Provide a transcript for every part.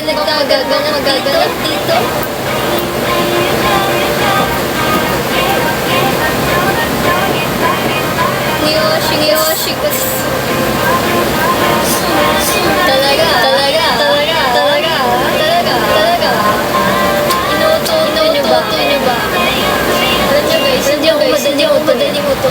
nagkaganap dito. Niyoshi kasi. Talaga. Inuuto nyo ba? Alam nyo guys, hindi ako madaling uto.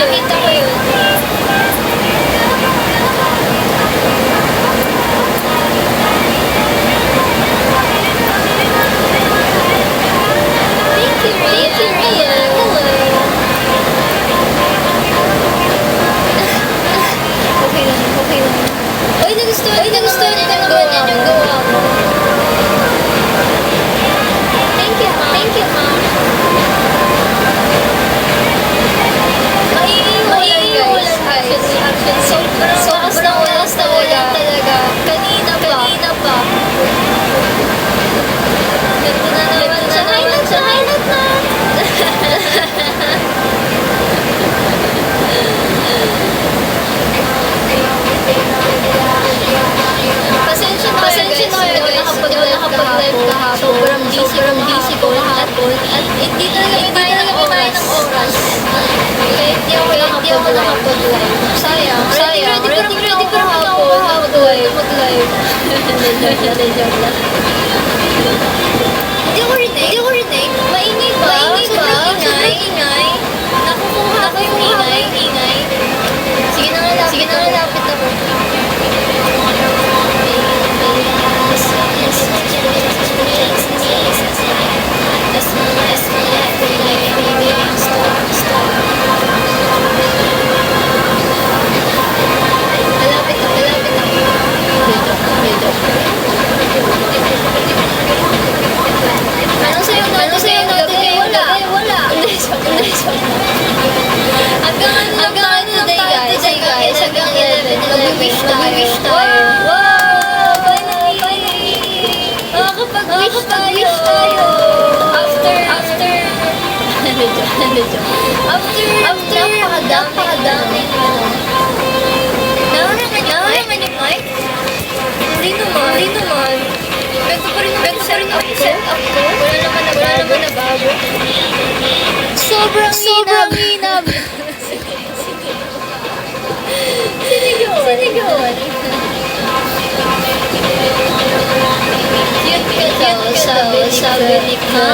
Nakita ko yun. Thank you, Ria. Hello. Okay lang. Uy, nagustuhan ko naman yung gawa mo. Thank you, ma'am. Maiiwalan guys. Sobrang walas na wala talaga. Kanina pa. Ganito na naman. Highlight na. Pasensya na kayo guys. Nakapag-live kahapon. Sobrang busy ko kahapon. At hindi talaga may tayo ng oras. Kaya hindi ako nakapag-live. Sayang. Ready pa rin ako mag-live. Joke lang. Hindi ko rinig. Maingay ba? Sobrang ingay. Nakukuha ko yung ingay. Sige na nga, lapit ako. Malapit ako. Anong sayo natin? Wala. Hindi, joke. Hanggang today guys. Hanggang 11. Mag-wish tayo. Wow! Finally! Makakapag-wish tayo. After napakadaming naman yung mic? Hindi naman. Ganito pa rin ako set up ko. Wala naman na bago. Sobrang hinab. Sinigawan. Cute ka daw, sabi ni Ka.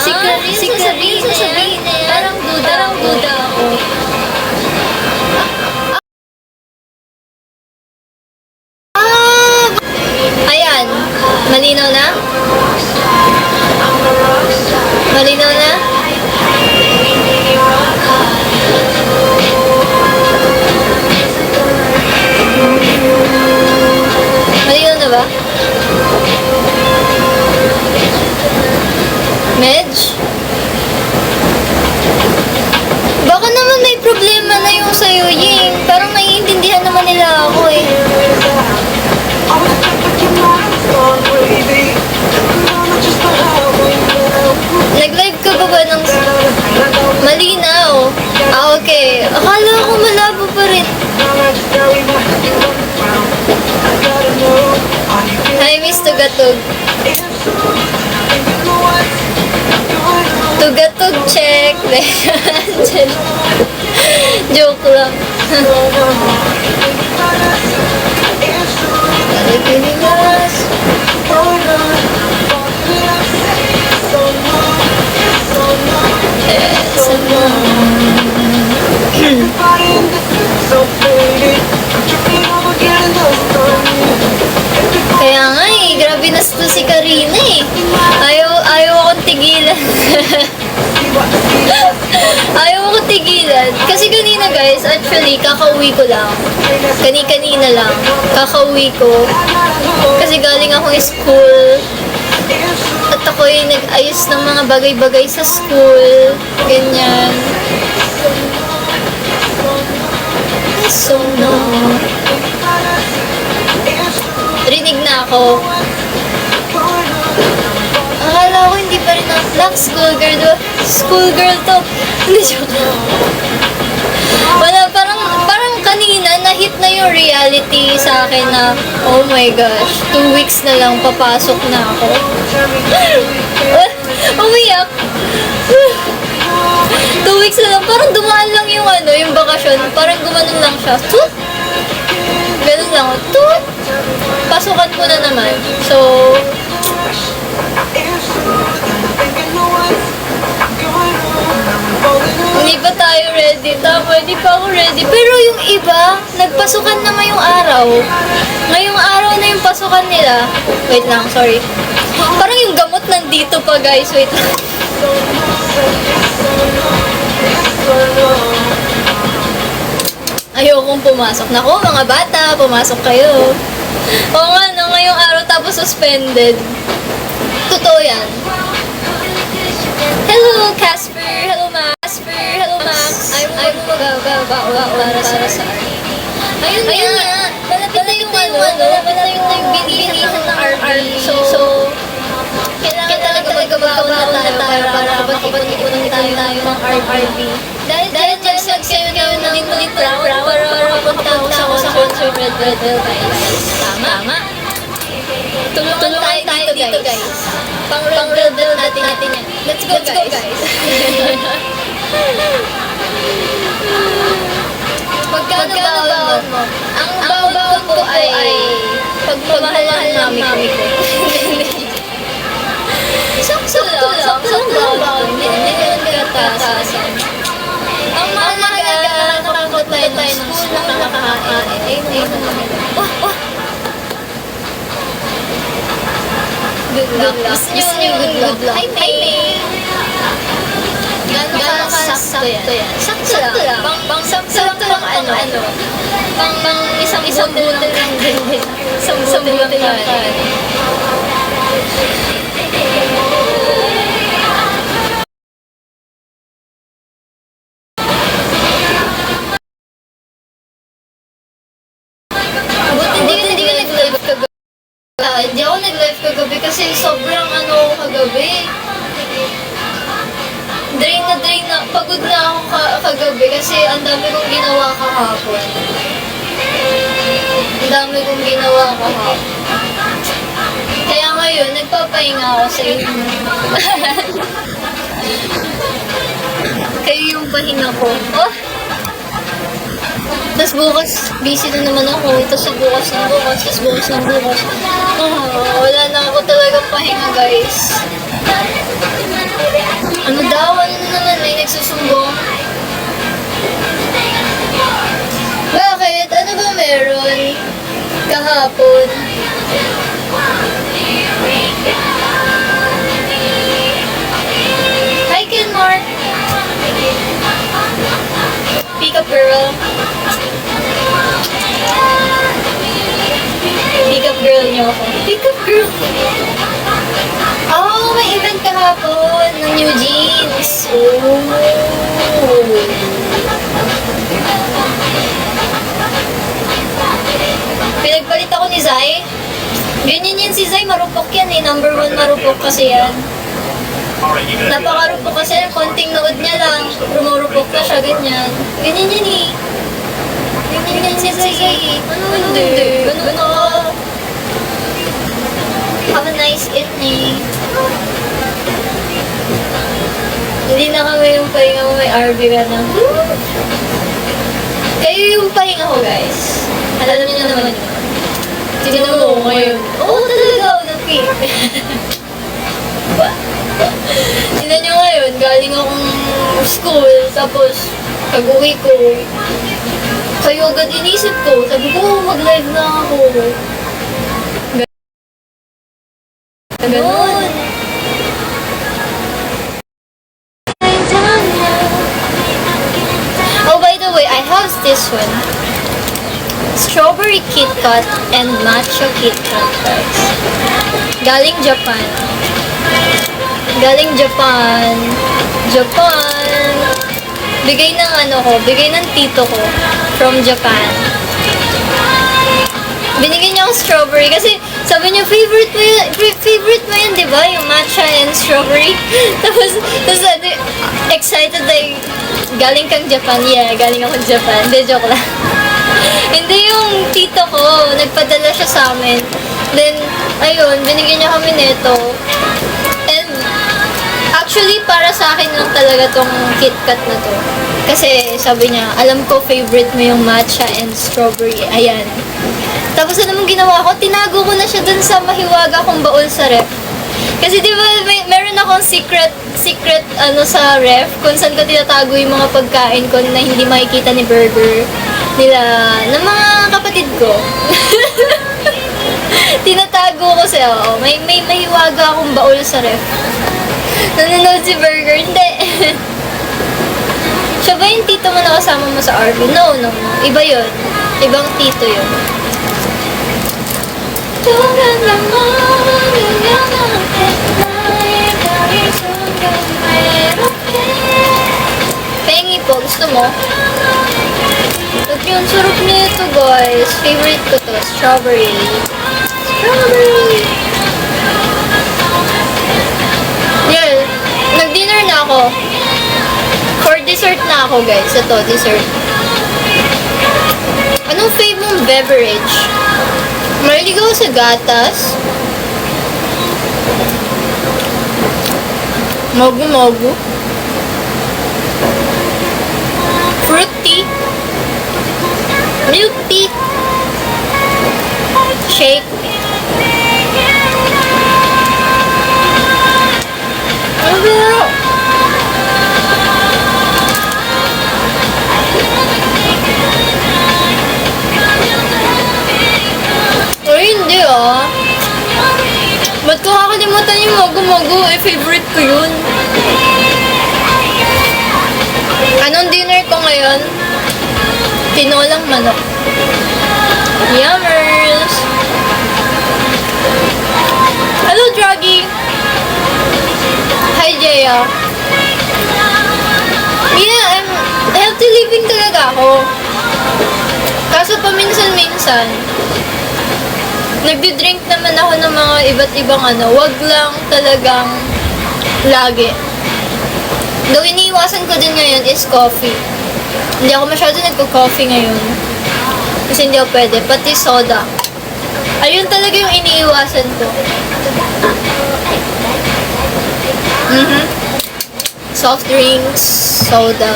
Si Karil sasabihin na yan. Parang duda ako. Ayan, malinaw na? Malinaw na? ba? Medj? Baka naman may problema na yung sa'yo, Ying. Parang naiintindihan naman nila ako eh. Nag-live ka ba ng malinaw? Ah, okay. Akala ko malabo pa rin. Hi, Miss Tugatog. Tugatog check. Joke lang. Ayaw ko tigilan. Kasi kanina guys, actually, kakauwi ko lang. Kanina lang. Kakauwi ko. Kasi galing akong school. At ako yung nag-ayos ng mga bagay-bagay sa school. Ganyan. So, no. Rinig na ako. Akala ko hindi pa rin ang black schoolgirl to. Schoolgirl to. Hindi joke. Wala, parang kanina na-hit na yung reality sa akin na, oh my gosh, 2 weeks na lang papasok na ako. Umiyak. 2 weeks na lang, parang dumaan lang yung yung bakasyon. Parang gumanon lang siya. Toot! Ganun lang. Toot! Pasukan ko na naman. So, hindi pa tayo ready. Tama, hindi pa ako ready. Pero yung iba, nagpasukan na ngayong araw. Ngayong araw na yung pasukan nila. Wait lang, sorry. Parang yung gamot nandito pa, guys. Wait lang. Ayokong pumasok. Naku, mga bata, pumasok kayo. Oo nga, no, ngayong araw tapos suspended. Totoo yan. Hello, Casper. Hello, Max. Hello, Max. I'm para sa Ayun nga. Malapit na yung bilihan ng RV. So, kailangan talaga magbabaon na tayo para kapag-ipunan tayo ng RV. Dahil nagsasayo ng dito para mapunta ako sa concert Red guys. Tama. Tulungan tayo dito guys. Pang-red natin yan. Let's go guys. Magkano baon mo? Ang baon ko ay pagmamahal ng mami ko. Sakto lang baon. Hindi naman kataasan. Ang mahalaga, nakakot tayo ng school, nakakain. Good luck. Gusto nyo yung good luck. Hi, May. Gano'n sakto yan? Sakto lang. Sakto lang ano. Pang isang butil lang din. Isang butil lang yan. Hindi ka nag-live kagabi. Hindi ako nag-live kagabi kasi sobrang kagabi. Drain na. Pagod na ako kagabi kasi ang dami kong ginawa kahapon. Kaya ngayon, nagpapahinga ako sa inyo. Kayo yung pahinga ko. Oh! Tapos bukas, busy na naman ako. Tapos bukas. Wala na ako talagang pahinga, guys. Ano daw? Ano naman? May nagsusumbong? Bakit? Ano ba meron? Kahapon? Hi, Kenmar! Pick up girl. Pick up girl niyo ako. Pick up girl. Oh, may event kahapon ng New Jeans. Oh. Pinagpalit ako ni Zai. Ganyan yan si Zai, marupok yan eh. Number 1 marupok kasi yan. Napakarupok kasi, konting nood niya lang. Rumurupok na siya, ganyan. Ganyan yan eh. Ganyan si Zai. Hindi. Ganun ka. Have a nice evening. Hindi na kami yung pahinga mo, may RV ka na. Kayo yung pahinga ko, guys. Alam niyo na naman yun. Tignan mo ko ngayon. Oo, talaga ako nag-pink. Tignan nyo ngayon, galing akong school, tapos pag-uwi ko, kayo agad inisip ko. Sabi ko, mag-live na ako. Ganun. this one. Strawberry Kit Kat and Matcha Kit Kat, guys. Galing Japan. Galing Japan. Japan. Bigay ng bigay ng tito ko from Japan. Binigyan niya akong strawberry kasi sabi niya, favorite mo yun, di ba? Yung matcha and strawberry. tapos excited like, galing kang Japan. Yeah, galing ako Japan. Hindi, joke lang. Hindi, yung tito ko, nagpadala siya sa amin. Then, ayun, binigyan niya kami nito. And, actually, para sa akin lang talaga tong KitKat na to. Kasi, sabi niya, alam ko favorite mo yung matcha and strawberry. Ayan. Tapos, ano mong ginawa ko? Tinago ko na siya dun sa mahiwaga kong baul sa ref. Kasi, di ba, meron akong secret sa ref, kung saan ko tinatago yung mga pagkain ko na hindi makikita ni Burger ng mga kapatid ko. Tinatago ko siya. May mahiwaga akong baul sa ref. Nanonood si Burger? Hindi. Siya ba yung tito mo na kasama mo sa RV? No. Iba yun. Ibang tito yun. Pengi po. Gusto mo? Look yun. Sarap nito, guys. Favorite ko to. Strawberry. Yeah. Nag-dinner na ako. For dessert na ako, guys. Ito, dessert. Anong fave mong beverage? Mahilig ako sa gatas. Mogu. Fruit tea. Milk tea. Shake. Hindi ba't ko kakalimutan yung mogu-mogu? Favorite ko yun. Anong dinner ko ngayon? Tinolang manok. Yummers! Hello, Draggy! Hi, Jaya! Yeah, healthy living talaga ako. Kaso paminsan-minsan, nagdi-drink naman ako ng mga iba't ibang wag lang talagang lagi. Though iniiwasan ko din ngayon is coffee. Hindi ako masyado nagko-coffee ngayon. Kasi hindi ako pwede. Pati soda. Ayun talaga yung iniiwasan ko. Soft drinks, soda.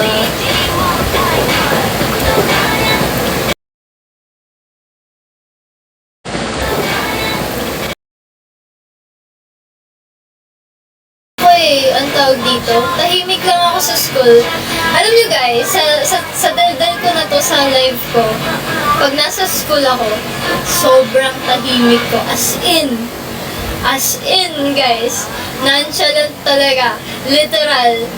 Ang tawag dito, tahimik lang ako sa school. Alam nyo guys, sa daldal ko na to sa live ko, pag nasa school ako, sobrang tahimik ko. As in guys, nonchalant talaga. Literal.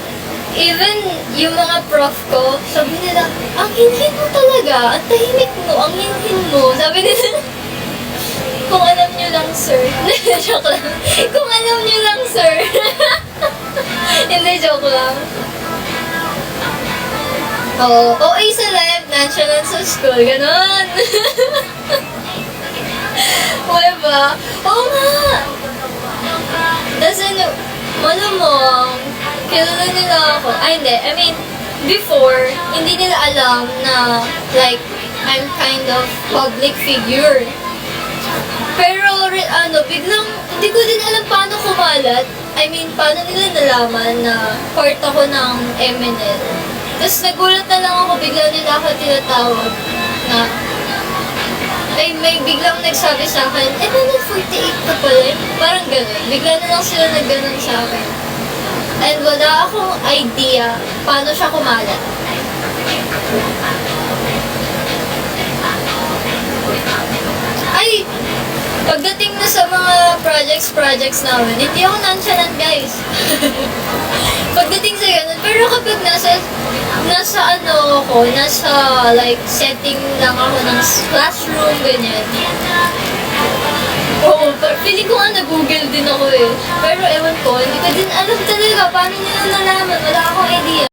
Even yung mga prof ko, sabi nila, ang hinhin mo talaga, ang tahimik mo, ang hinhin mo. Sabi nila, kung alam nyo lang, sir. Joke lang. Kung alam nyo lang, sir. Hindi, joke lang. Oo. OA sa live, nonchalant sa school. Ganon. Wala ba? Oo nga. Tapos malamang, kilala nila ako. Ay, hindi. I mean, before, hindi nila alam na, like, I'm kind of public figure. Pero, biglang, hindi ko din alam paano kumalat. I mean, paano nila nalaman na part ako ng MNL. Tapos, nagulat na lang ako, biglang nila ako tinatawag na, may biglang nagsabi sa akin, MNL 48 ka pala. Parang gano'n. Bigla na lang sila nagganon sa akin. And wala akong idea paano siya kumalat. Ay! Pagdating na sa mga project projects namin, hindi ako nonchalant, guys. Pagdating sa ganun, pero kapag nasa ano ako, nasa like setting lang ako ng classroom, ganyan. Oo, feeling ko nga na-google din ako eh. Pero ewan ko, hindi ko din alam talaga paano nila nalaman, wala akong idea.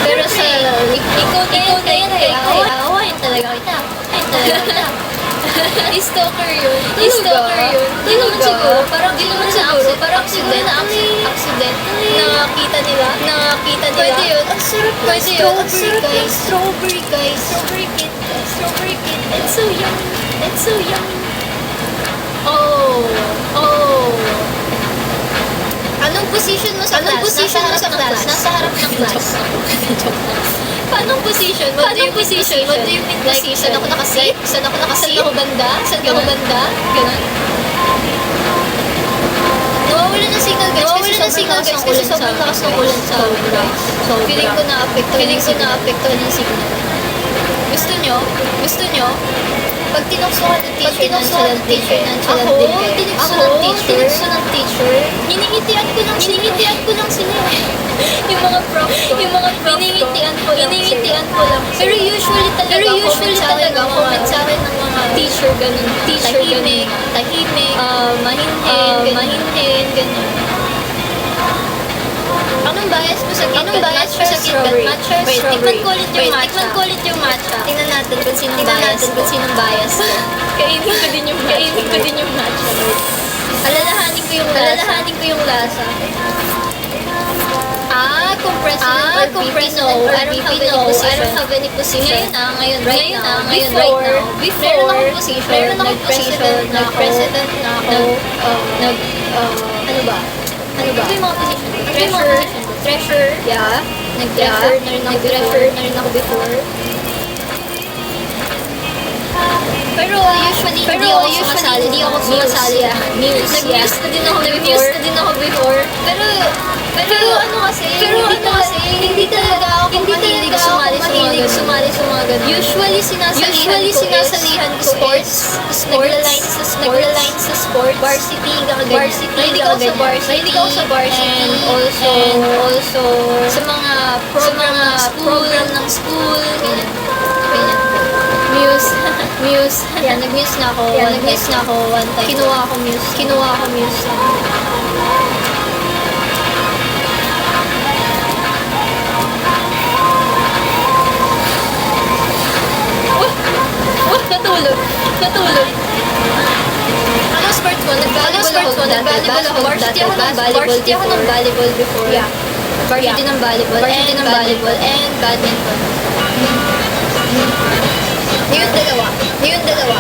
Pero sa ikaw na yan eh. Awain talaga kita. I-stalker yun. Di naman siguro. Parang accident. Nakakita nila. Pwede yun. Ang sarap ng strawberry, guys. Strawberry kit. It's so yummy. Oh. Anong position mo sa class? Nasa harap ng class. Paanong position? What do you mean like, position? Saan ako nakasit? Saan ako banda? Ganun. Nawawala ng signal, guys. Kasi sobrang lakas ng ulan sa feeling ko na-apektuhan yung signal. Gusto nyo? Pag tinuksuhan ng teacher, nonchalant din tinukso ng teacher. Hiningitian ko lang sila. yung mga prof ko. Hiningitian ko lang. Pero usually talaga, comment sa akin ng mga teacher ganun. Tahimik, mahinhin, ganun. Anong bias mo sa KitKat? Matcha or strawberry? Tikman ko ulit yung matcha. Tingnan natin kung sinong bias. Kainin ko din yung matcha. Alalahanin ko yung lasa. Kung president or VP, no. I don't have any position. Ngayon, right now. Before, meron akong position. Nag-president na ako. Ano ba? Ano ba yung mga position? Treasure. Yeah. Nag-treasure na rin ako before. Pero usually hindi ako sumasali sa news. Nag-news na din ako before. Pero ano kasi, hindi talaga ako mahilig sumali sa mga ganun. Usually sinasalihan ko sports. Nagla-line sa sports. Varsity, mahilig ako sa varsity. And also sa mga program ng school. Ganyan. Muse. Yeah, nag-muse na ako one time. Kinuha ako muse. Natulog. Ano sports mo? Nag-volleyball ako. Varsity ako ng volleyball before. Yeah. Varsity ng volleyball and badminton. Yung dalawa.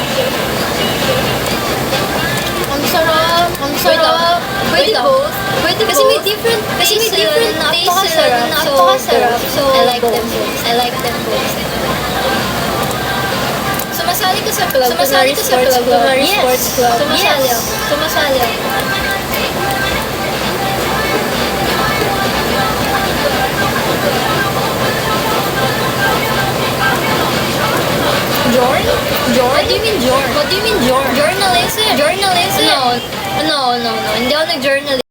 Ang sarap. Pwede both. Kasi may different taste na napakasarap. So, I like them both. Sumasali ka sa club. Sports club. Sumasali ako. What do you mean jorn? Journalism? No. Hindi ako nag-journalism.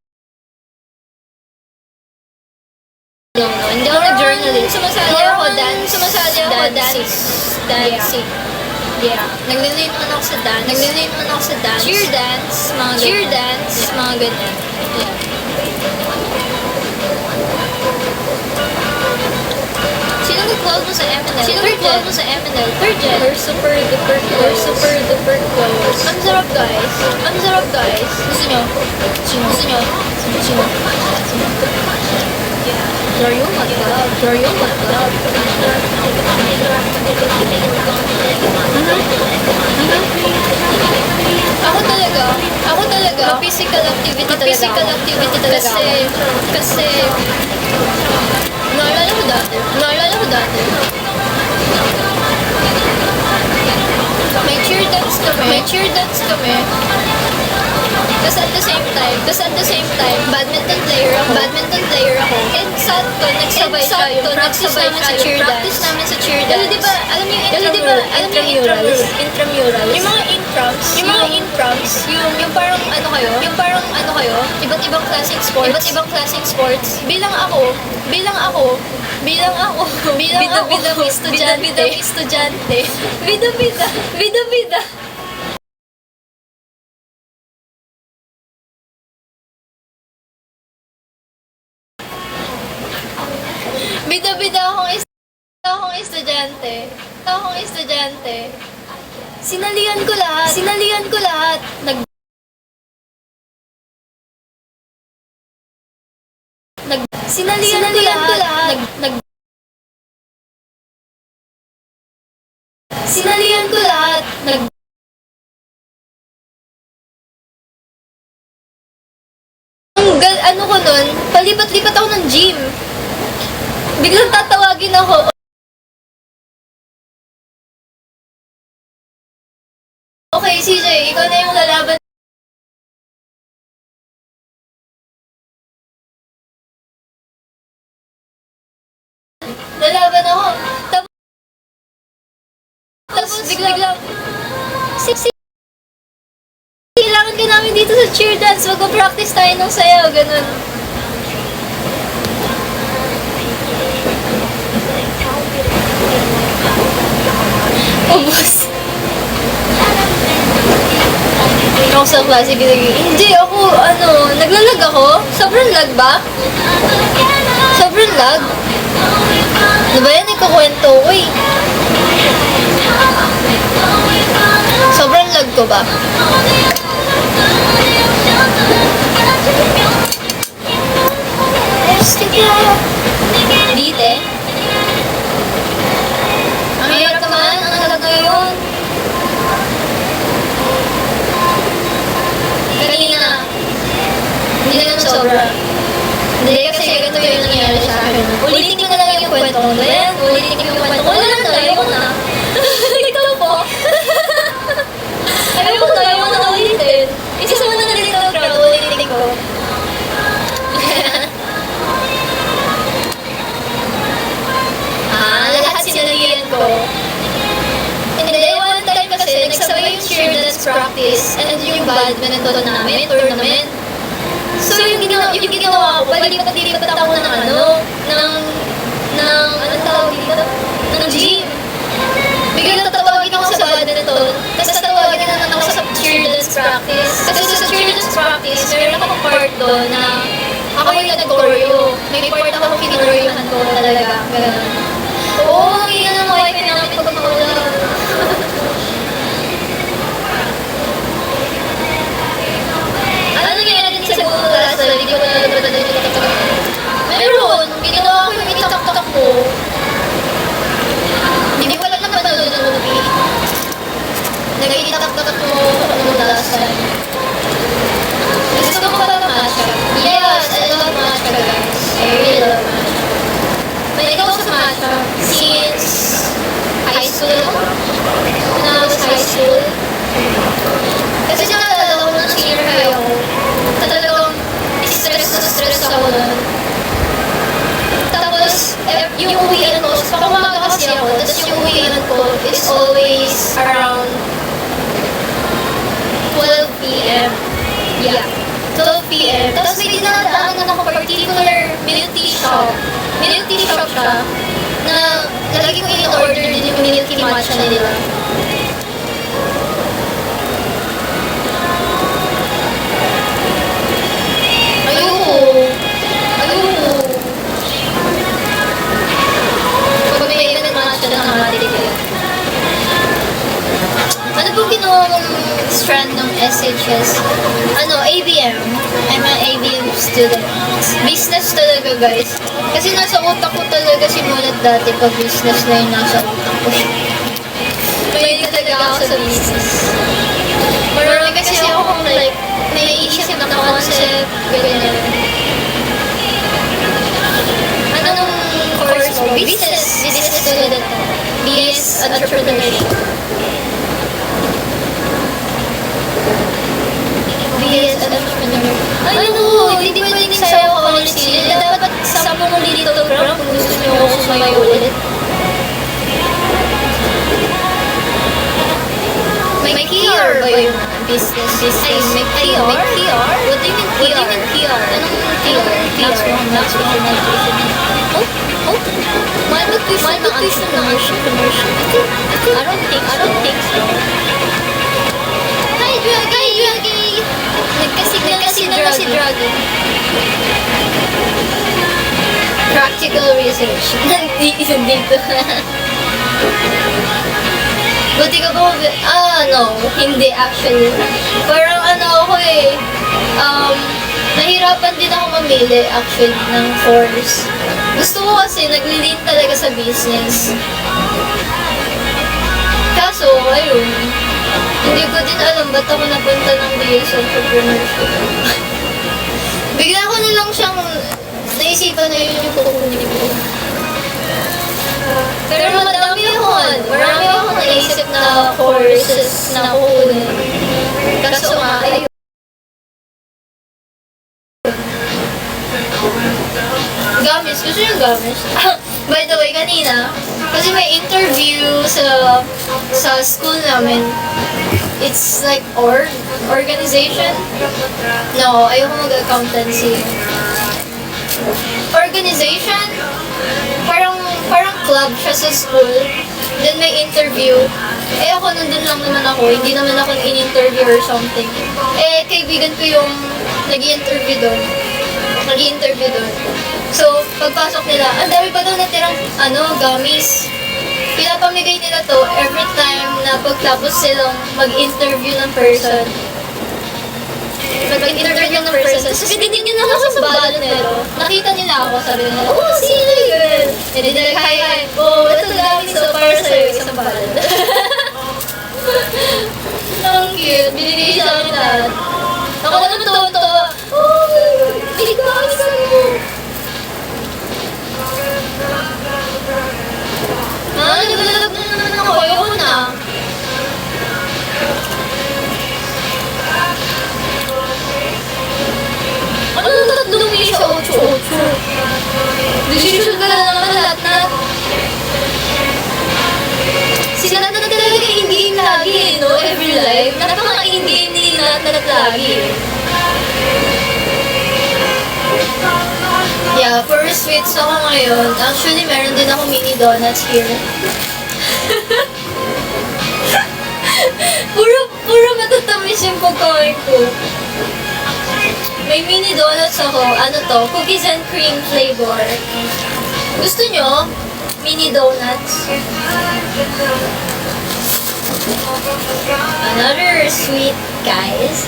Sumasali ako dancing. Yeah. Naglilate man ako sa dance. Cheer dance, mga ganyan. Yeah. Sino nag-close mo sa MNL? Third gen. We're super duper close. Ang sarap guys. Gusto nyo? Yeah. Draw yung matlab. Ako talaga. Physical activity talaga. Kasi naalala ko dati. May cheer dance kami. Tapos at the same time, badminton player ako. And sakto, nagsabay siya yung practice namin sa cheer dance. Kasi diba, alam niyo yung intramurals? Yung mga intrams, yung parang ano kayo, iba't ibang klaseng sports. Bilang ako, bidang estudyante. Bida. Bida akong estudyante. Sinalihan ko lahat. Ano ko nun, palipat-lipat ako ng gym. Biglang tatawagin ako. Okay, CJ, ikaw na yung lalaban. Lalaban ako. Tapos biglang kailangan ka namin dito sa cheer dance. Mag-practice tayo ng sayaw, ganun. Ubus. Ako sa klase, hindi ako, naglalag ako. Sobrang lag ba? Sobrang lag? Ano ba yan? Ikukwento ko eh. Sobrang lag ko ba? Dite? Ang hirap naman, ang lag ngayon. Kanina, hindi naman sobra. Hindi, kasi ganito yung nangyari sa akin. Ulitin ko na lang yung kwento ko. Wala lang tayo na. Ikaw po. Ayaw ko na ulitin. Isa sa mga nalilitaw crowd, ulitin ko. Lahat sinalihan ko. Hindi, one time kasi, nagsabay yung cheer dance practice and yung badminton namin, tournament. So yung ginawa ko, palipat-lipat ako ng anong tawag dito? Ng gym. Biglang tatawagin ako sa badminton, tapos tatawagin na ako sa cheer dance practice. Kasi sa cheer dance practice, meron akong part doon na ako yung nag-choreo. May part ako kinoryohan ko talaga. Ganun. Oo, nangyayari ng wifi namin pag maula. Ano nangyayari din sa buong klase? Hindi ko na meron, ginawa ko yung itak-tak ko. Hindi ko alam na panood ng movie. Nag-itak-tak ko noong last time. Gusto ko pa matcha. Yes, I love matcha guys. I really love matcha. May ikaw sa matcha since high school. When I was high school. Kasi naalala ko ng senior high ako. Talagang stress ako nun. Tapos, yung uwian ko, pakumaga kasi ako, tapos yung uwian ko is always around 12 p.m. Yeah, 12 p.m. Tapos may dinadaanan ako particular milk tea shop. Milk tea shop siya na lagi ko in-order din yung milky matcha nila. Ayoko. Pag may matcha na nakamatigil. Ano po ginawa mong strand ng SHS? ABM. I'm an ABM student. Business talaga, guys. Kasi nasa utak ko talaga simulat dati pag business na yung nasa utak ko. May talaga ako sa business. Marami kasi ako like, naiisip na concept, ganyan. Anong course mo? Business student. BS Entrepreneurship. Ay, no, hindi pwedeng sayaw ko ulit sila. Dapat 10 gram kung gusto niyo ako sumayaw ulit. May PR ba yung business? Ay, may PR? May PR? What do you mean PR? Anong PR? That's wrong. Oh? Oh? Malnutrition na commercial. I don't think so. Hi, Draggy! Nagkasignal na si Draggy. Practical research. Nandito. Buti ka ba? No. Hindi actually. Parang ako nahirapan din ako mamili actually ng course. Gusto ko kasi nagli-lean talaga sa business. Kaso, ayun. Hindi ko din alam ba't ako napunta ng DS entrepreneurship. Bigla ko na lang siyang naisipan na yun yung kukunin ko. Pero marami ako naisip na courses na kukunin. Kaso ayun. Gamis, gusto yung gamis? By the way, kanina, kasi may interview sa school namin. It's like organization. No, ayoko mag-accountancy. Organization, parang club siya sa school. Then may interview. Ako nandun lang naman ako. Hindi naman ako in-interview or something. Kaibigan ko yung nag-i-interview doon. So, pagpasok nila, ang dami pa daw natirang, gummies. Pinapamigay nila to every time na pagtapos silang mag-interview ng person. Mag-interview ng person. Tapos binigyan ako sa balon nila. Nakita nila ako, sabi nila, oh, sino yun? Hindi nila, hi. Oh, ito gummies, so para sa'yo, isang balon. Ang cute, binigay sa akin lahat. Ako naman tuwa-tuwa. Oh, may gummies ako. Naglalag na naman ako. Ayoko na. Ano nang tatlong isa? 8. Decision ka na naman lahat na. Sila na talaga in-game lagi, no? Every life. Napaka-in-game ni lahat lagi. Yeah, for sweets ako ngayon. Actually, meron din ako mini donuts here. puro matatamis yung pagkain ko. May mini donuts ako. Ano to? Cookies and cream flavor. Gusto nyo? Mini donuts. Another sweet, guys.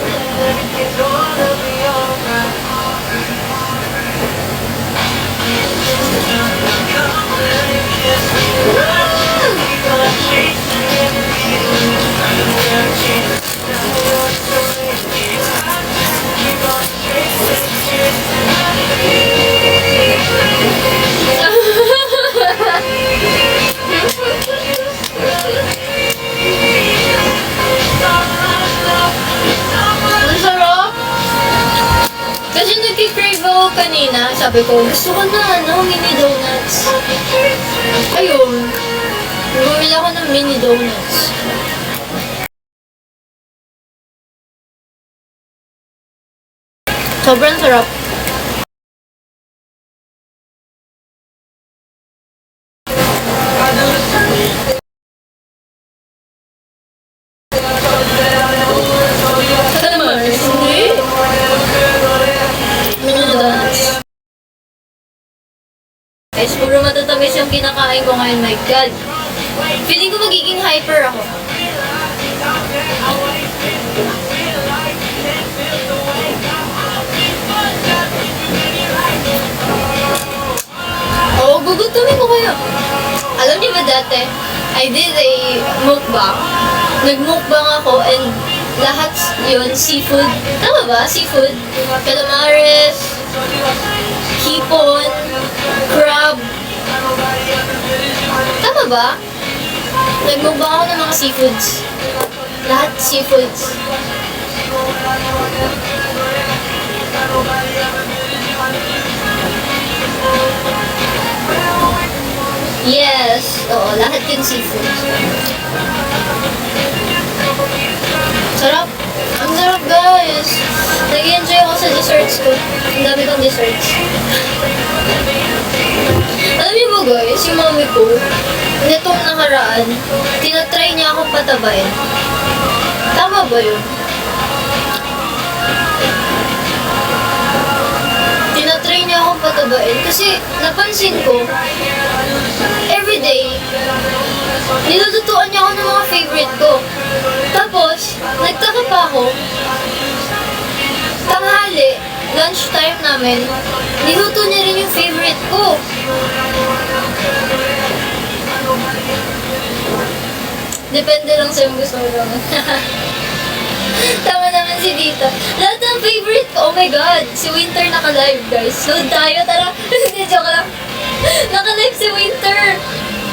Kasi nag-crave ako kanina, sabi ko, gusto ko na, mini donuts. Ayun, bumili ako ng mini donuts. Sobrang sarap. Guys, puro matatamis yung kinakain ko ngayon, my God. Feeling ko magiging hyper ako. Oo, gugutumin ko kayo. Alam niyo ba dati, I did a mukbang. Nag-mukbang ako and lahat yun, seafood. Tama ba? Seafood. Calamares, hipon, crab. Tama ba? Nagmukbang ako ng mga seafoods. Lahat seafoods. Yes, oo, lahat yung seafood. Sarap. Ang sarap, guys. Nag-enjoy ako sa desserts ko. Ang dami kong desserts. Alam niyo ba, guys, yung mami ko, nitong nakaraan, tinatry niya akong patabain. Tama ba yun? Tinatry niya akong patabain kasi napansin ko, everyday, nilututuan niya ako ng mga favorite ko. Tapos, nagtaka pa ako, tanghali, lunchtime namin, niluto niya rin yung favorite ko. Depende lang sa yung gusto mo lang. Tama naman si Dita. Lahat ng favorite ko, oh my god, si Winter naka-live, guys. Load tayo, tara. Hindi, joke lang. Naka-live si Winter.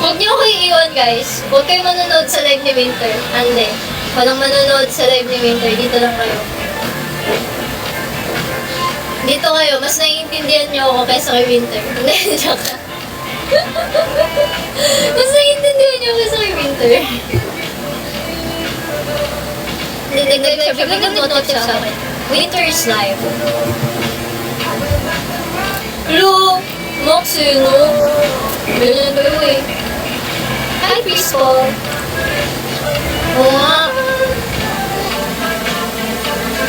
Huwag niyo ako iiwan, guys. Huwag kayo manonood sa live ni Winter. Ande. Walang manonood sa live ni Winter. Dito lang kayo. Dito kayo. Mas naiintindihan niyo ako kaysa kay Winter. Hindi, joke lang. Mas naiintindihan niyo ako kaysa kay Winter. Biglang nag-notif sa akin. Winter's live. Hello! Moxie, no? Ganyan ba yun eh? Hi, Peaceful! Oo nga.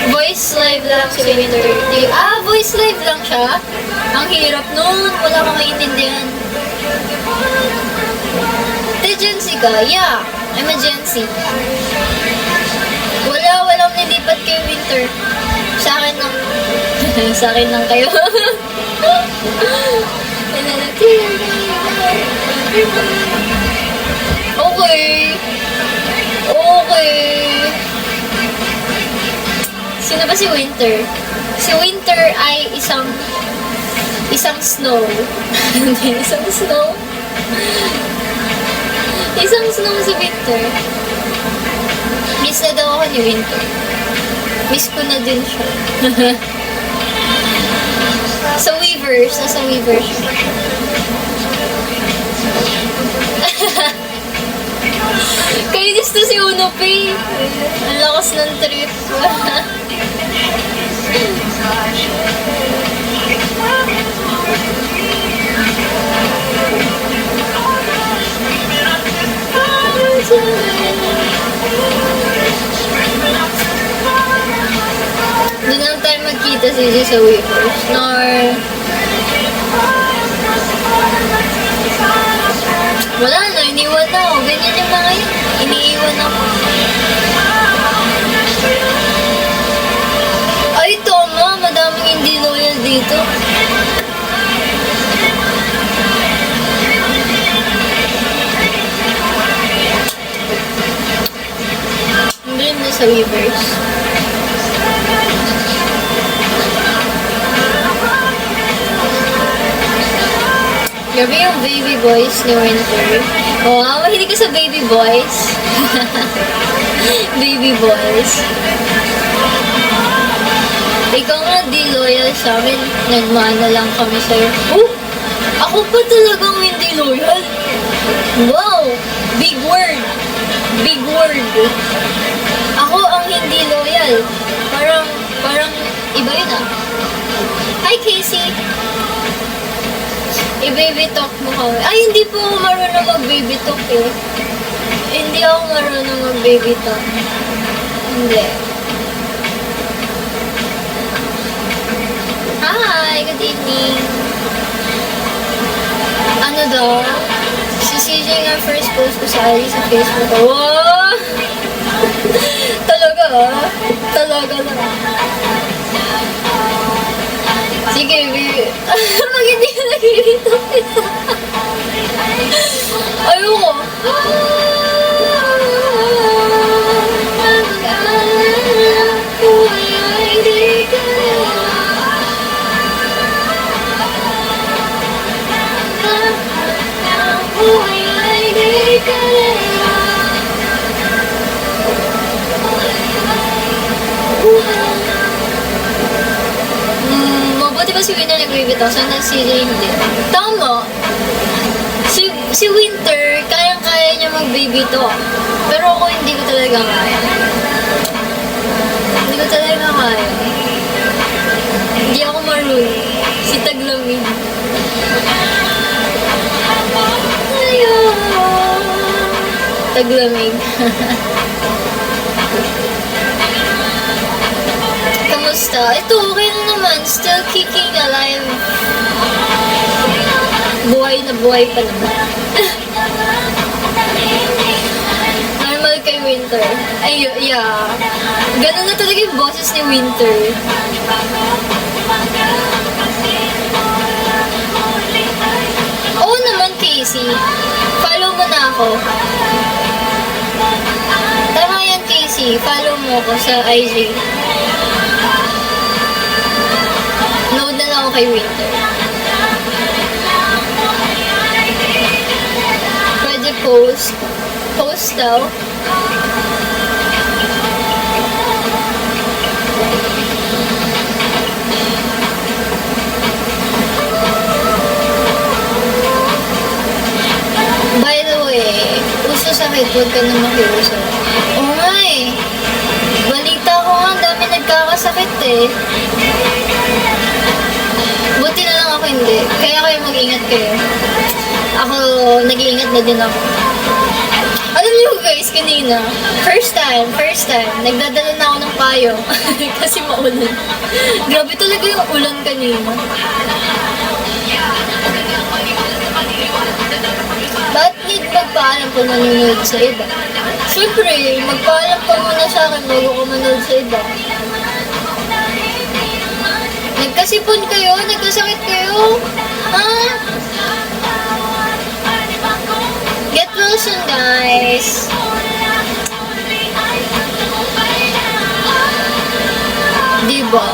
Voice live lang si Winter. Voice live lang siya? Ang hirap nun. Wala kang maintindihan. Te, Gen Z ka? Yeah, I'm a Gen Z. Walang nilipat kay Winter. Sa akin lang. Sa akin lang kayo. Okay. Sino ba si Winter? Si Winter ay isang snow. Hindi, isang snow. Isang snow si Winter. Miss na daw ako ni Winter. Miss ko na din siya. Sa Weavers. Nasa Weavers. Kainis to si Uno Pay. Ang lakas ng trip. Doon lang tayo magkita sa Weavers. Wala na, iniwan na ako. Ganyan yung mga yun. Iniiwan ako. Ay, tama. Madaming hindi loyal dito. Dream na sa Weavers. Grabe yung baby boys ni Winter. Oo nga, mahilig ka sa baby boys. Baby boys. Ikaw nga di loyal sa amin. Nagmana lang kami sa'yo. Oh! Ako pa talagang hindi loyal. Wow! Big word. Big word. Ako ang hindi loyal. Parang iba yun ah. Hi, Casey. I-baby talk mo kami. Ay, hindi po ako marunong mag-baby talk eh. Hindi ako marunong mag-baby talk. Hindi. Hi! Good evening! Ano daw? Si CJ nga first post ko sa Ali sa Facebook. Wow! Talaga ah? Talaga na. Sige, baby. Pag hindi ka nag-irito kita. Ayoko. ba si Winter nagbibitaw? Sana si CJ hindi. Tama. Si Winter, kayang-kaya niya mag-baby-talk. Pero ako hindi ko talaga kaya. Hindi ko talaga kaya. Hindi ako marunong. Si Taglamig. Ayun. Taglamig. Kamusta? Ito, okay na naman. Still kicking alive. Buhay na buhay pa naman. Normal kay Winter. Ay, yeah. Ganun na talaga yung boses ni Winter. Oo naman, Casey. Follow mo na ako. Tama yan, Casey. Follow mo ako sa IG. Load na lang ako kay Winter. Pwede post. Post daw. By the way, uso sakit, huwag ka na makiuso. Oo nga eh. Balita ko nga, ang dami nagkakasakit eh. Buti na lang ako hindi. Kaya kayo mag-ingat kayo. Ako, nag-iingat na din ako. Alam niyo guys, kanina, first time, nagdadala na ako ng payo. Kasi maulan. Grabe talaga yung ulan kanina. Ba't need magpaalam kung nanonood sa iba? Siyempre, magpaalam ka muna sa akin bago ko manood sa iba. Nagkasipon kayo? Nagkasakit kayo? Ha? Get well soon, guys. Diba?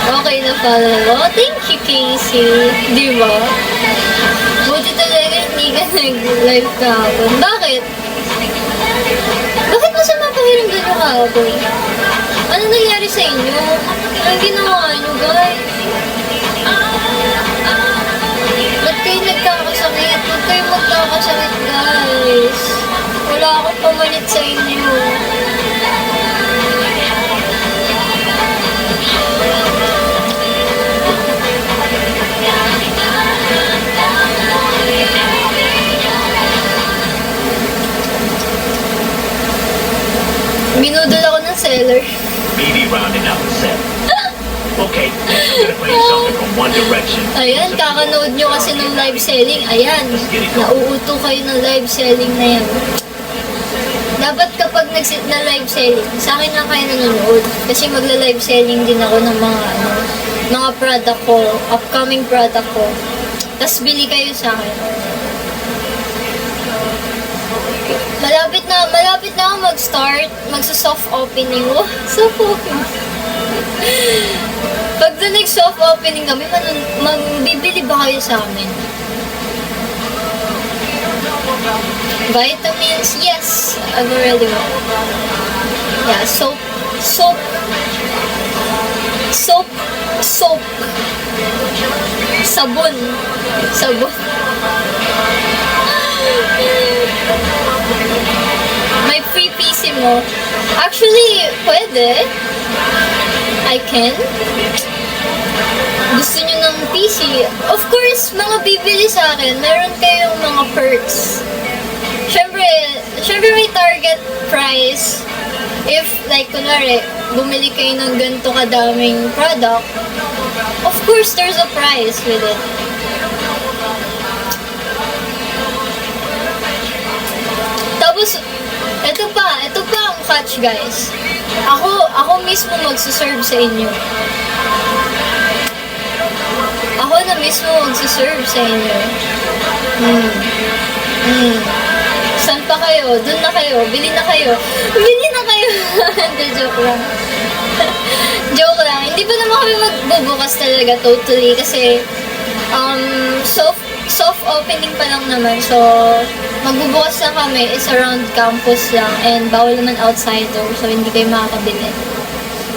Okay na follow. Thank you, Casey. Diba? Buti talaga hindi ka nag-live kahapon. Bakit? Bakit masama pakiramdam nyo kahapon? Ano nangyari sa inyo? Anong ginawa nyo, guys? Ba't kayo nagkakasakit? Ba't kayo magkakasakit, guys? Wala akong pamalit sa inyo. Binudol ako ng seller. Maybe rounding out the set. Okay, I'm gonna play something from One Direction. Ayan, kakanood nyo kasi ng live selling. Ayan, nauuto kayo ng live selling na yan. Dapat kapag nag-sit na live selling, sa akin lang kayo nanonood. Kasi magla-live selling din ako ng mga product ko, upcoming product ko. Tapos bili kayo sa akin. Malapit na ako mag-start, magsa-soft opening. Oh, soft opening. Pag the next soft opening kami, magbibili ba kayo sa amin? Vitamins, yes. I've already got. Yeah, soap. Sabon. May free PC mo. Actually, pwede. I can. Gusto nyo ng PC? Of course, mga bibili sa akin, meron kayong mga perks. Siyempre may target price. If, like, kunwari, bumili kayo ng ganito kadaming product, of course, there's a price with it. Tapos, ito pa ang catch, guys. Ako mismo magsuserve sa inyo. Ako na mismo magsuserve sa inyo. Saan pa kayo? Doon na kayo. Bili na kayo. Hindi, joke lang. Joke lang. Hindi pa naman kami magbubukas talaga totally kasi Soft opening pa lang naman. So, magbubukas lang kami is around campus lang and bawal naman outsider. So, hindi kayo makakabili.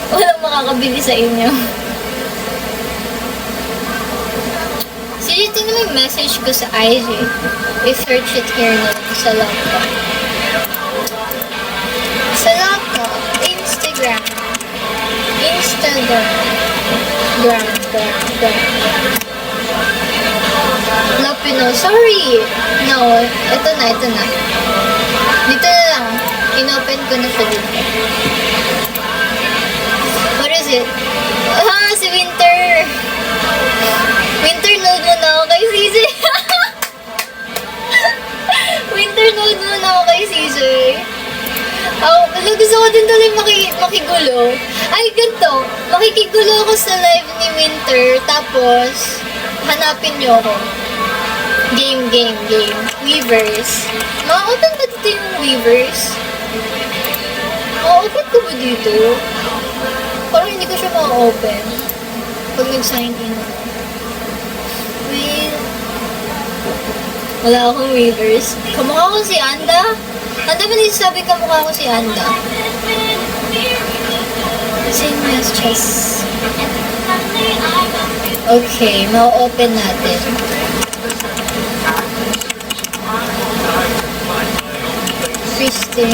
Walang makakabili sa inyo. So, ito na may message ko sa IG. I-search it here na lang sa laptop. Sa laptop, Instagram. Gram. Lapino, sorry! No, ito na. Dito na lang. Inopen ko na siya dito. What is it? Ah, si Winter! Winter, node mo na ako kay CJ. Winter, node mo na ako kay CJ. Gusto ko din tuloy makigulo. Ay, ganito. Makikigulo ako sa live ni Winter. Tapos, hanapin niyo ako. Game. Weavers. Ma-open ba dito yung Weavers? Ma-open ko ba dito? Parang hindi ko siya ma-open. Pag nag-sign in ako. Wait. Wala akong Weavers. Kamukha ko si Anda. Anda ba nasasabi kamukha ko si Anda? Same as chess. Okay, ma-open natin. Kristen.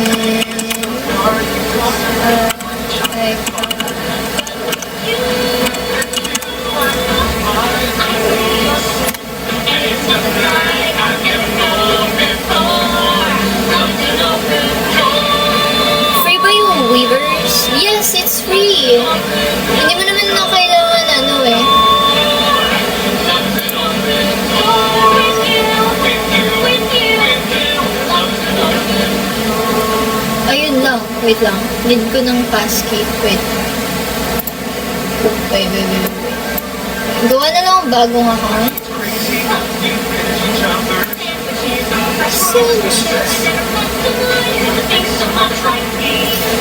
Free ba yung Weavers? Yes, it's free. Hindi mo naman na kailangan Ayun lang. Wait lang. Need ko ng passkey. Wait. Gawa na lang ang bagong account.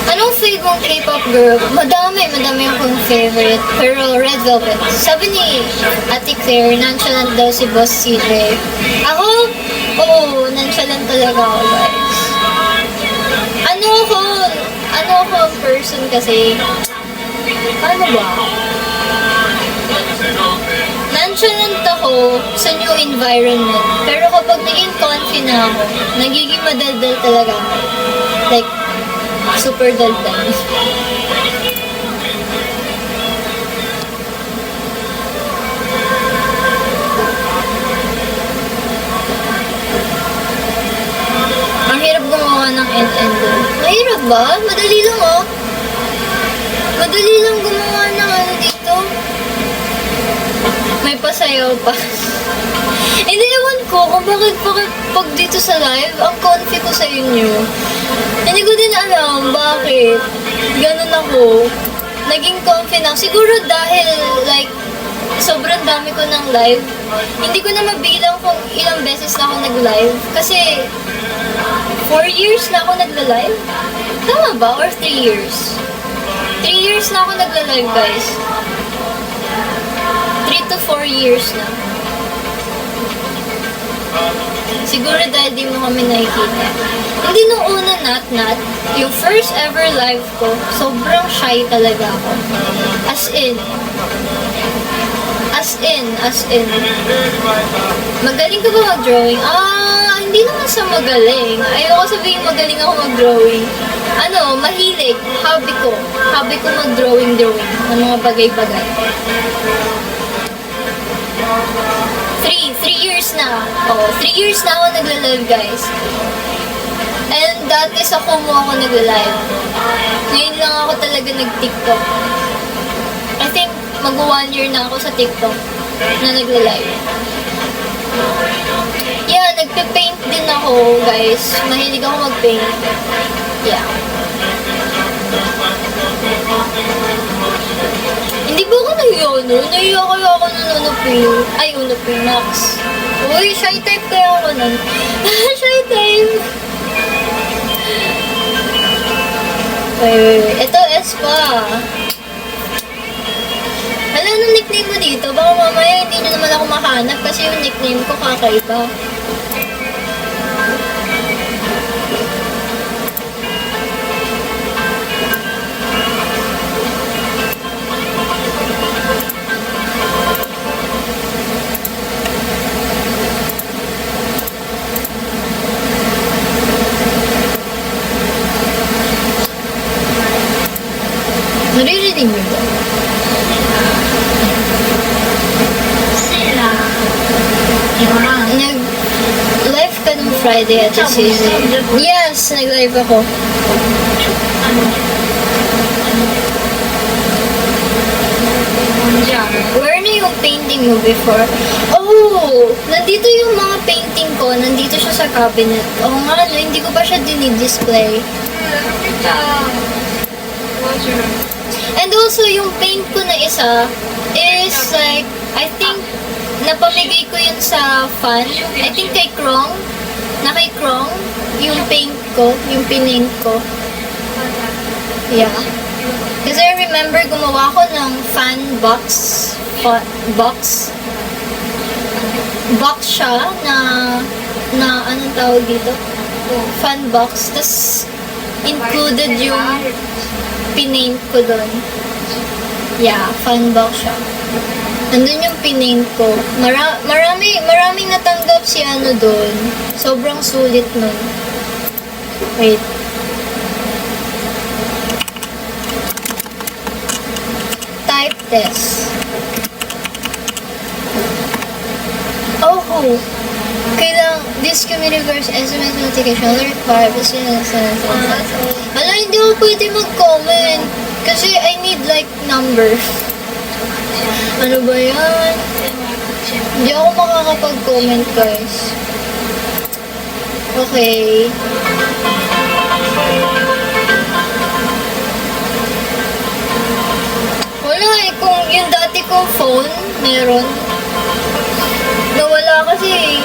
Anong fave mong K-pop girl? Madami akong favorite. Pero Red Velvet. Sabi ni Ate Claire, nonchalant daw si Boss CJ. Ako? Oo, nonchalant talaga ako, guys. Ano ako ang person kasi, ano ba? Nonchalant ako sa new environment. Pero kapag naging comfy na ako, nagiging madaldal talaga ako. Like, super daldal. Ang hirap gumawa ng end-end. Mahirap ba? Madali lang oh. Madali lang gumawa ng dito. May pasayaw pa. Hindi naman ko kung bakit pag dito sa live, ang comfy ko sa inyo. Hindi ko din alam bakit. Ganun ako. Naging comfy na. Siguro dahil like, sobrang dami ko ng live. Hindi ko na mabilang kung ilang beses na ako nag-live. Kasi 4 years na ako nagla-live. Tama ba? Or 3 years? 3 years na ako nagla-live, guys. 3 to 4 years na. Siguro dahil di mo kami nakikita. Hindi nung una nat, yung first ever live ko, sobrang shy talaga ako. As in. Magaling ka ba mag-drawing? Hindi naman sa magaling. Ayoko sabihin magaling ako mag-drawing. Mahilig. Hobby ko mag-drawing ng mga bagay-bagay. 3 years na. 3 years na ako nagla-live, guys. And dati sa Kumu ako nagla-live. Ngayon lang ako talaga nag-TikTok. I think mag-1 year na ako sa TikTok na nagla-live. Yeah, nagpe-paint din ako, guys. Mahilig ako mag-paint. Yeah. Hindi ba ako nag-yono? Naiya kaya ako na Unopin Max. Uy, shy type kaya ako nun. Shy type. Wait. Ito, S pa. Wala nung nickname mo dito? Baka mamaya hindi nyo naman ako mahanap kasi yung nickname ko kakaiba. Naririnig niyo ba? Sila. Iwan. Nag-live ka nung Friday at Tuesday. Yes, nag-live ako. Where na yung painting mo before? Oh! Nandito yung mga painting ko. Nandito siya sa cabinet. Oo nga, no, hindi ko pa siya dinidisplay. And also, yung paint ko na isa is like, I think, napamigay ko yun sa fan. I think kay Krong. Na kay Krong, yung paint ko, yung pinaint ko. Yeah. Kasi I remember gumawa ko ng fan box. Box. Box siya na anong tawag dito? Fan box. Tapos, included yung pinaint ko doon. Yeah, fan box siya. Nandun yung pinaint ko. Maraming natanggap si ano doon. Sobrang sulit nun. Wait. Type test. Oh, this community requires SMS notification alert para Wala, hindi ako pwede mag-comment. Kasi I need like number. Ano ba yan? Hindi ako makakapag-comment, guys. Okay. Wala eh. Kung yung dati kong phone, meron. Nawala kasi.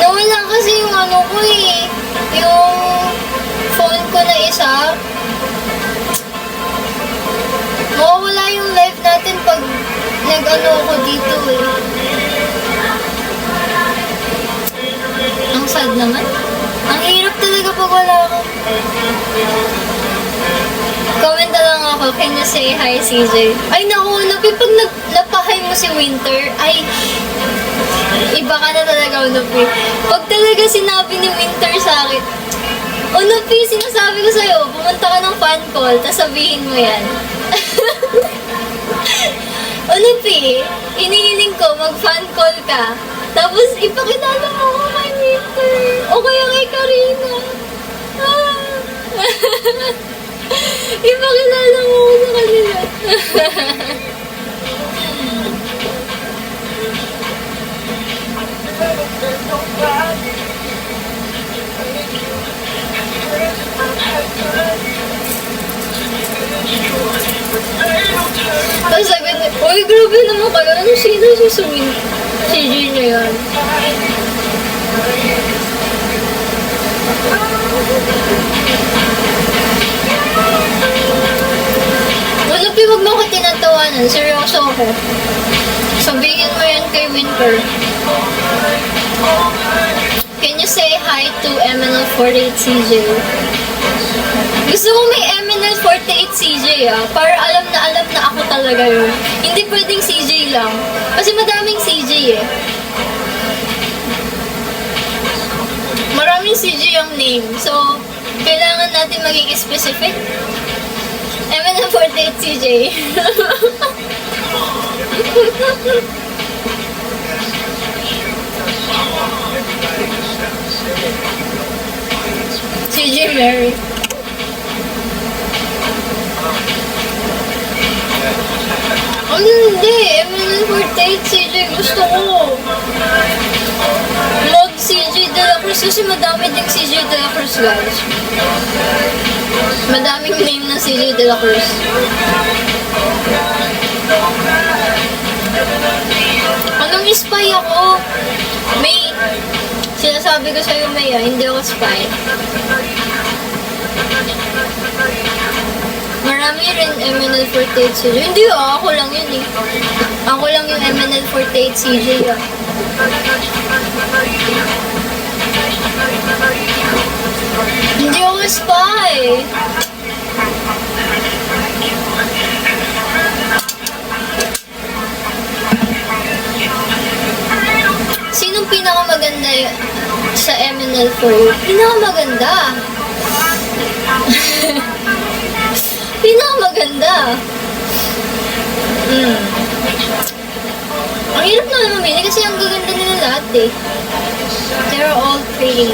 Nawala kasi yung ano ko eh. Yung phone ko na isa. Mawawala yung live natin pag nag-ano ako dito eh. Ang sad naman. Ang hirap talaga pag wala ako. Comment na lang ako, can you say hi, CJ? Ay, naku, pag napahay mo si Winter, ay, iba ka na talaga, Unopi. Pag talaga sinabi ni Winter sa akin, Unopi, sinasabi ko sa'yo, pumunta ka ng fan call, tapos sabihin mo yan. Unopi, inihiling ko, mag-fan call ka, tapos ipakilala mo ako kay Winter, o kaya kay Karina. Ipakilala mo ako sa kanila. Tapos sabi niya, uy, grabe naman kayo. Ano sino si Sumin? Si G na yan. Unopi, wag mo ko tinatawanan. Seryoso ako. Sabihin mo yan kay Winter. Can you say hi to MNL48CJ? Gusto ko may MNL48CJ para alam na ako talaga yun. Hindi pwedeng CJ lang. Kasi madaming CJ eh. Maraming CJ ang name. So, kailangan natin maging specific. MNL48CJ. CJ Mary. Ano hindi? MNL48CJ gusto ko. Mag-CJ De La Cruz kasi madami ding CJ De La Cruz, guys. Madaming name ng CJ De La Cruz. Anong spy ako? May... Sinasabi ko sa'yo, Maya, hindi ako spy. Marami rin MNL48 CJ. Hindi ako lang yun eh. Ako lang yung MNL48 CJ ah. Hindi ako spy. Sinong pinakamaganda sa MNL48? Pinakamaganda. Pinakamaganda. Ang hirap naman mamili kasi ang gaganda nila lahat eh. They're all pretty.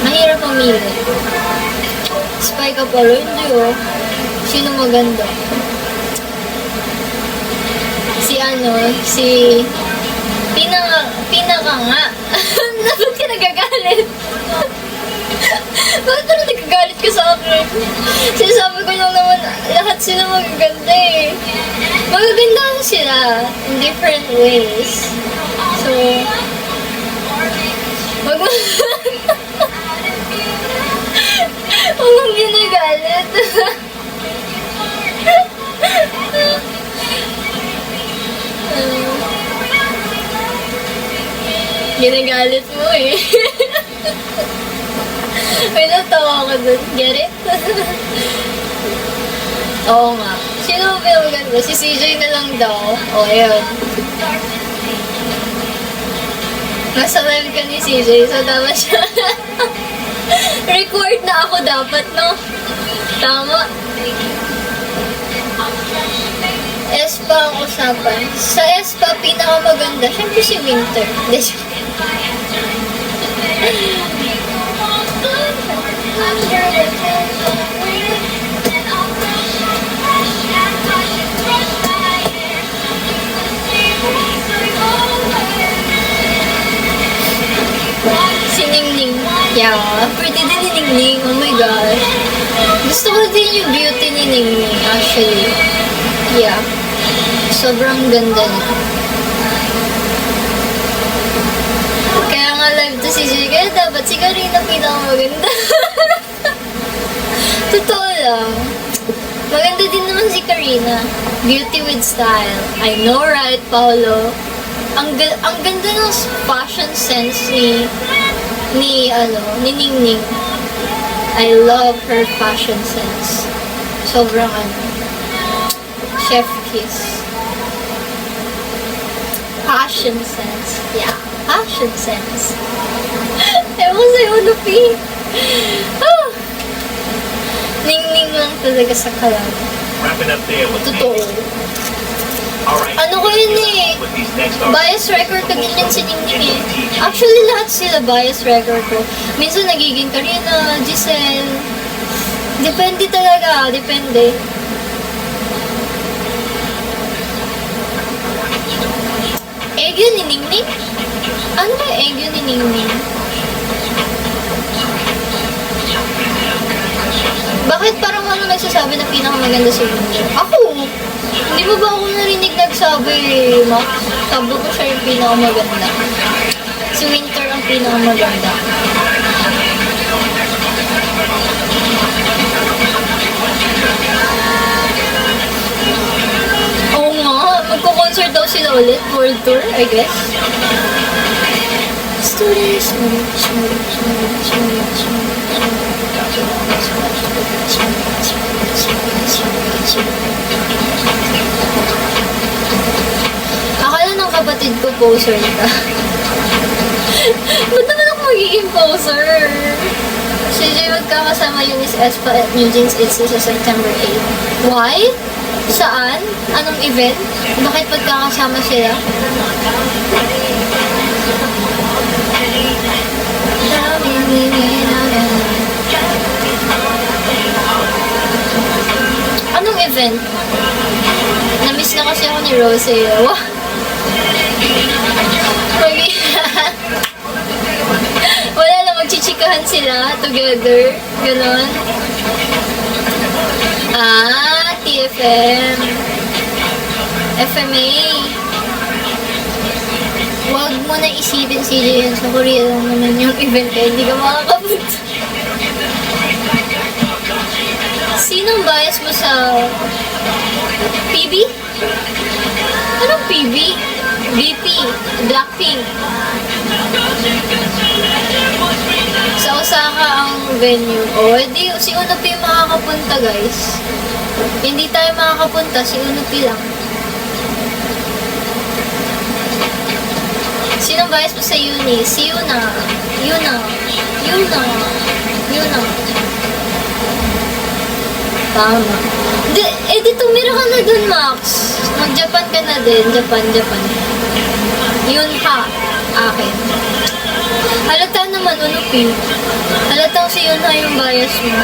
Mahirap mamili. Spy ka pala, hindi oh. Sino maganda? Si pinaka nga. Bakit ka nagagalit? Bakit ka nagagalit ka sa akin? Sinasabi ko lang naman, lahat sila magaganda eh. Magaganda sila in different ways. So, wag mo mong ginagalit. Ginagalit mo eh. May natawa ko dun. Get it? Oo nga. Sino ba yung maganda? Si CJ na lang daw. O, ayun. Nasa live ka ni CJ, so dapat siya. Record na ako dapat, no? Tama. Espa ang usapan. Sa Espa, pinakamaganda. Siyempre si Winter. Si Ningning. Yeah, pretty din ni Ningning. Oh my God. Gusto ko din yung beauty ni Ningning, actually. Yeah. Sobrang ganda niya. Kaya nga live to si Jay. Kaya dapat si Karina pinakamaganda. Totoo lang. Maganda din naman si Karina. Beauty with style. I know, right, Paolo? Ang ganda ng fashion sense ni Ningning. I love her fashion sense. Sobrang chef kiss. Fashion sense. Yeah, fashion sense. Ewan sa'yo, Lupi. Ah. Ningning lang talaga sa kalam. Wrap it up there with Totoo. Alright. Ano ko yun eh? With these next artists. Bias record ko din yan si Ningning eh. Actually, lahat sila bias record ko. Minsan nagiging Karina, Giselle. Depende talaga. Depende. Egg yun ni Ningning? Ano ba yung egg yun ni Ningning? Bakit parang ano nagsasabi na pinakamaganda si Winter? Ako! Hindi mo ba ako narinig nagsabi, Max? Sabi ko siya yung pinakamaganda. Si Winter ang pinakamaganda. Oo nga, magko-concert daw sila ulit. World tour, I guess. Akala ng kapatid ko poser ka. Ba't naman ako magiging poser? Si Jay magkakasama yung Miss Espa at New Jeans Itzy sa September 8. Why? Saan? Anong event? Bakit magkakasama sila? Anong event? Na-miss na kasi ako ni Rose. Wah! Wala lang, magchichikahan sila together. Ganon. Ah, TFM. FMA. Huwag mo na isipin si Jayan. Sa Korea lang naman yung event kaya hindi ka makakapunta. Sinong bias mo sa PB? Anong PB? BP, Blackpink. Sa Osaka ang venue. O, edi si Unopi makakapunta, guys. Hindi tayo makakapunta, si Unopi lang. Sinong bias mo sa uni? Si Yuna. Yuna. Yuna. Yuna. Tama. Di tumira ka na dun, Max. Mag-Japan ka na din. Japan. Yun ha. Akin. Halata naman, Unopi. Halatang si Yuna yung bias mo.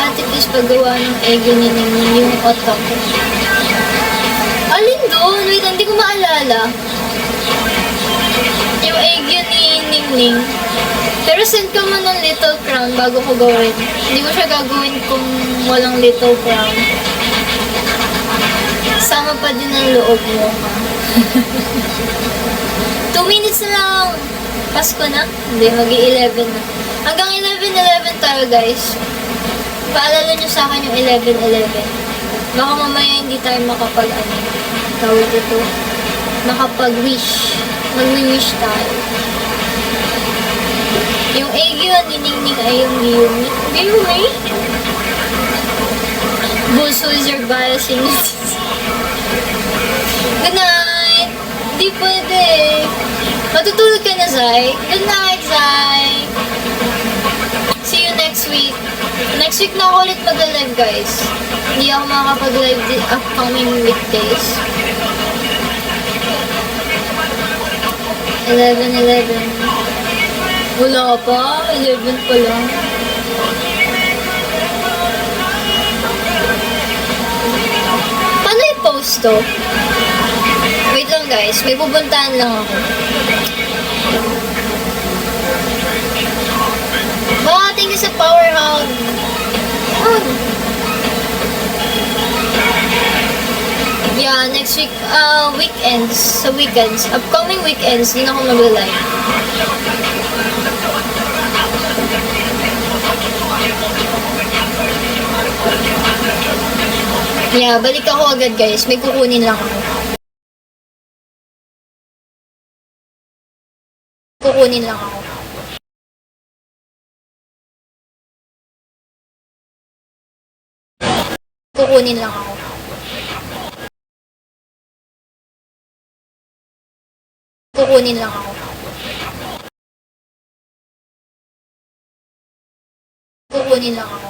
Ate, please paggawa ng egyo ni Ningning yung otok. Alin doon? Wait, hindi ko maalala. Yung egyo ni Ningning. Pero send ka man ng little crown bago ko gawin. Hindi ko siya gagawin kung walang little crown. Sama pa din ang loob mo, ha? 2 minutes na lang. Pasko na? Hindi, mag-11 na. Hanggang 11:11 tayo, guys. Paalala nyo sa akin yung 11:11. Baka mamaya hindi tayo tawag ito, makapag-wish. Mag-wish tayo. Yung egyo ni Ningning ay yung Yumi. Yumi? Bulso is your bias in Good night! Di pwede. Matutulog ka na, Zai. Good night, Zai. See you next week. Next week na ako ulit mag-live, guys. Hindi ako makakapag-live the upcoming weekdays. 11:11. Wala pa. 11 pa lang. Paano i-post to? Wait lang, guys. May pupuntahan lang ako. Baka thank you sa power hug. Yeah, next week, weekends. Sa weekends. Upcoming weekends, din ako mag-live. Yeah, balik ako agad, guys. May kukunin lang ako. Kukunin lang ako. Kukunin lang ako. Kukunin lang ako. Kukunin lang ako.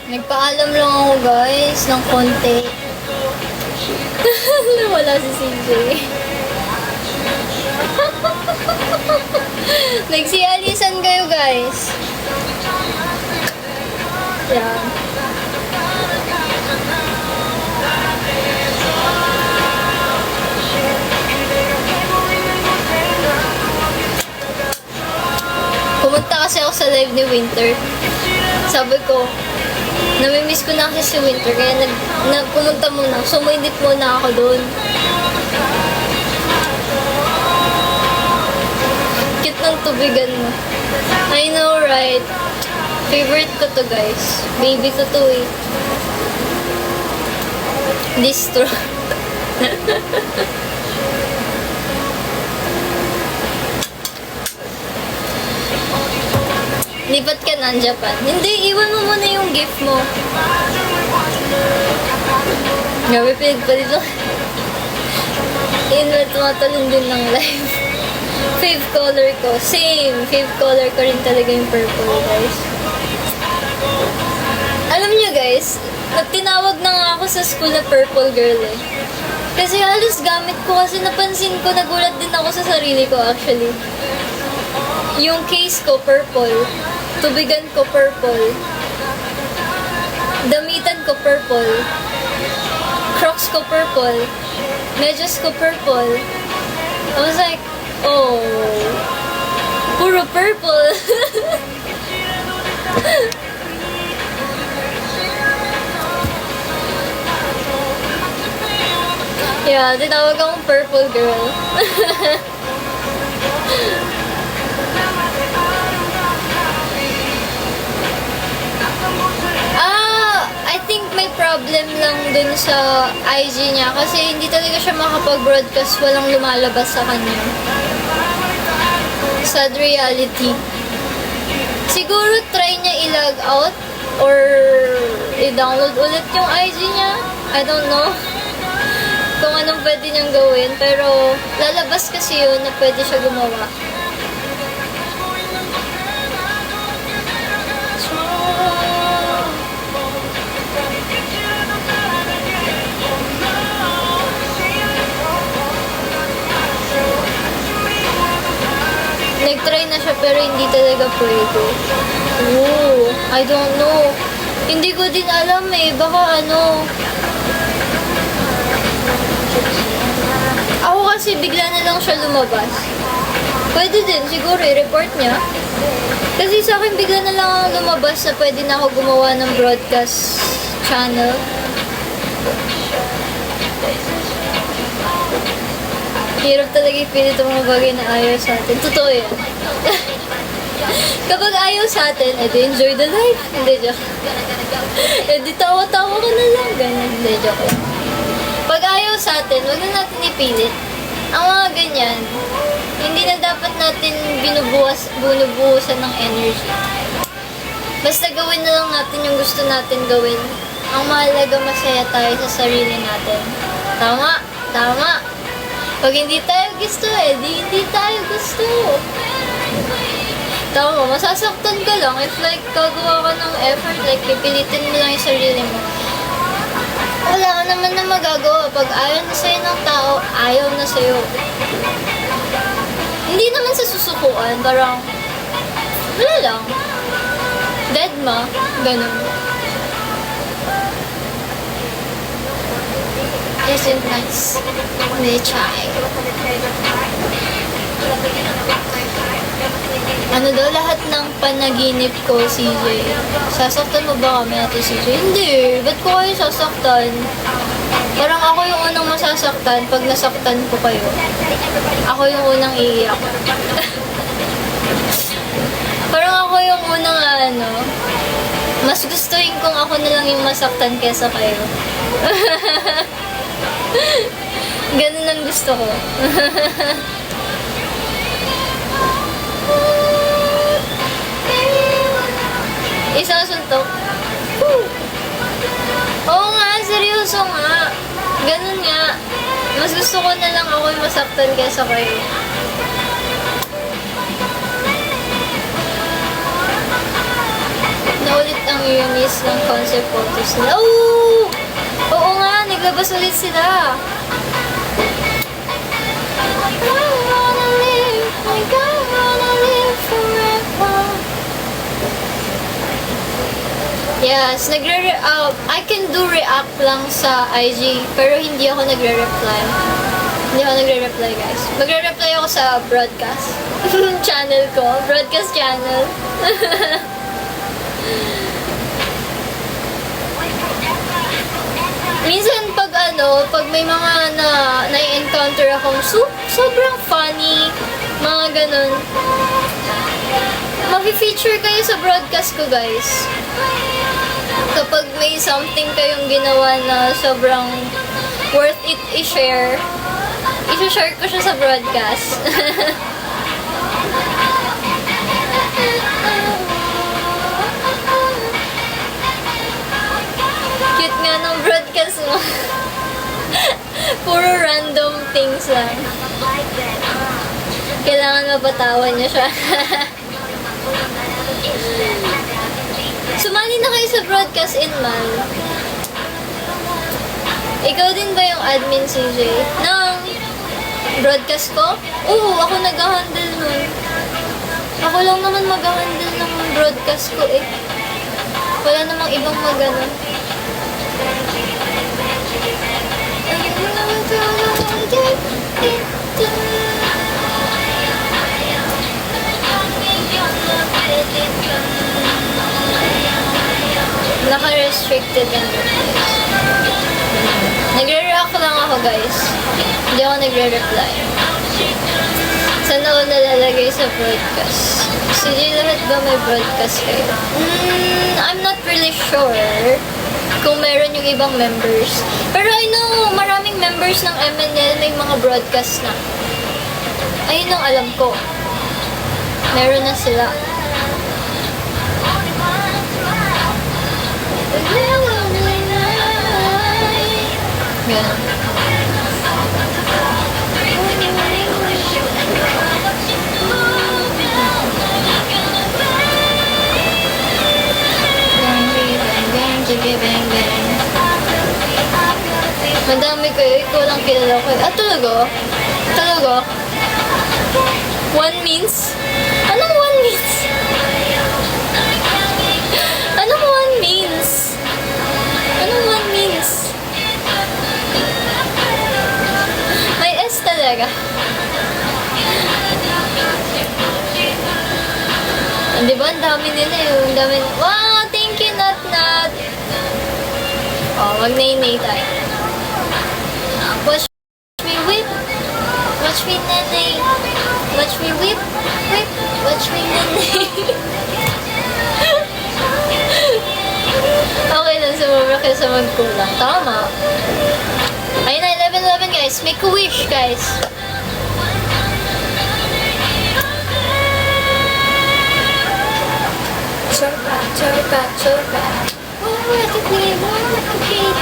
Nagpaalam lang ako, guys, ng konti. Wala si CJ. Nagsialisan kayo, guys. Yan. Pumunta kasi ako sa live ni Winter. Sabi ko, namimiss ko na kasi si Winter, kaya pumunta muna, sumindit muna ako doon. Cute ng tubigan mo. I know, right? Favorite ko to, guys. Baby ko to, eh. Distro. Lipat ka na, Japan. Hindi, iwan mo muna yung gift mo. Grabe, pinagpalit lang. Inward, tumatalon din ng life. Fave color ko. Same. Fave color ko rin talaga yung purple, guys. Alam niyo, guys, tinawag na nga ako sa school na purple girl, eh. Kasi halos gamit ko kasi napansin ko, nagulat din ako sa sarili ko, actually. Yung case ko, purple. Tubigan ko, purple. Damitan ko, purple. Crocs ko, purple. Medyas ko, purple. I was like, oh, puro purple. Yeah, tinawag akong purple girl. I think may problem lang dun sa IG niya kasi hindi talaga siya makapag-broadcast, walang lumalabas sa kanya. Sad reality. Siguro try niya i-log out or i-download ulit yung IG niya. I don't know kung anong pwede niyang gawin, pero lalabas kasi yun na pwede siya gumawa. Nag-try na siya pero hindi talaga pwede. Oh, I don't know. Hindi ko din alam eh. Baka ano. Ako kasi bigla na lang siya lumabas. Pwede din siguro i-report niya. Kasi sa akin bigla na lang lumabas na pwede na ako gumawa ng broadcast channel. Hirap talaga ipilit ang mga bagay na ayaw sa atin. Totoo yan. Kapag ayaw sa atin, edi enjoy the life. Hindi, joke. Edi tawa-tawa ka na lang. Ganyan. Hindi, joke. Pag ayaw sa atin, wag na natin ipilit. Ang mga ganyan, hindi na dapat natin binubuhusan ng energy. Basta gawin na lang natin yung gusto natin gawin. Ang mahalaga, masaya tayo sa sarili natin. Tama? Tama. Pag hindi tayo gusto, hindi tayo gusto. Tama, masasaktan ka lang if like gagawa ka ng effort, like pipilitin mo lang yung sarili mo. Wala ka naman na magagawa. Pag ayaw na sa'yo ng tao, ayaw na sa'yo. Hindi naman sa susukuan, parang wala lang. Dead ma, ganun. Isn't nice. They try. Ano daw, lahat ng panaginip ko, CJ. Sasaktan mo ba kami natin, CJ? Hindi. Ba't ko kayo sasaktan? Parang ako yung unang masasaktan pag nasaktan ko kayo. Ako yung unang iiyak. Parang ako yung unang mas gustuhin kung ako na lang yung masaktan kesa kayo. Ganun ang gusto ko. Isang suntok. Oo nga, seryoso nga. Ganun nga. Mas gusto ko na lang ako yung masaktan kesa kayo. Naulit ang Uranus ng concept photos nila. Oh! Oo nga, naglabas ulit sila. Yes, I can do react lang sa IG, pero hindi ako nagre-reply. Hindi ako nagre-reply, guys. Magre-reply ako sa broadcast channel ko. Broadcast channel. Minsan pag may mga na-encounter akong sobrang funny, mga ganun. Mafe-feature kayo sa broadcast ko, guys. Kapag may something kayong ginawa na sobrang worth it i-share, i-share ko siya sa broadcast. Cute nga ng broadcast mo. Puro random things lang. Kailangan mapatawan niya siya. Sumali na kayo sa broadcast in Mal. Ikaw din ba yung admin, CJ? Ng broadcast ko? Oo, ako nag-handle nun. Ako lang naman mag-handle ng broadcast ko eh. Wala namang ibang mag-ano. Naka-restricted yan. Nagre-react lang ako, guys. Hindi ako nagre-reply. Saan ako nalalagay sa broadcast? Sige, lahat ba may broadcast kayo? I'm not really sure kung meron yung ibang members. Pero I know, maraming members ng MNL may mga broadcast na. Ayun ang alam ko. Meron na sila. Ganun. Madami kayo, ikaw lang kilala ko. Ah, talaga? Talaga? One means? Anong one means? Anong one means? Anong one means? May S talaga. Di ba? Ang dami nila eh. Ang dami. Wow! Thank you, Nat Nat! Oh, mag-nay-nay tayo. Watch me whip. Watch me nanay. Watch me whip. Whip. Watch me nanay. Okay lang, sumubra kayo sa magkulang. Tama. Ayun na, 11-11 guys. Make a wish, guys. Chirpa, chirpa, chirpa. What a queen, what a queen.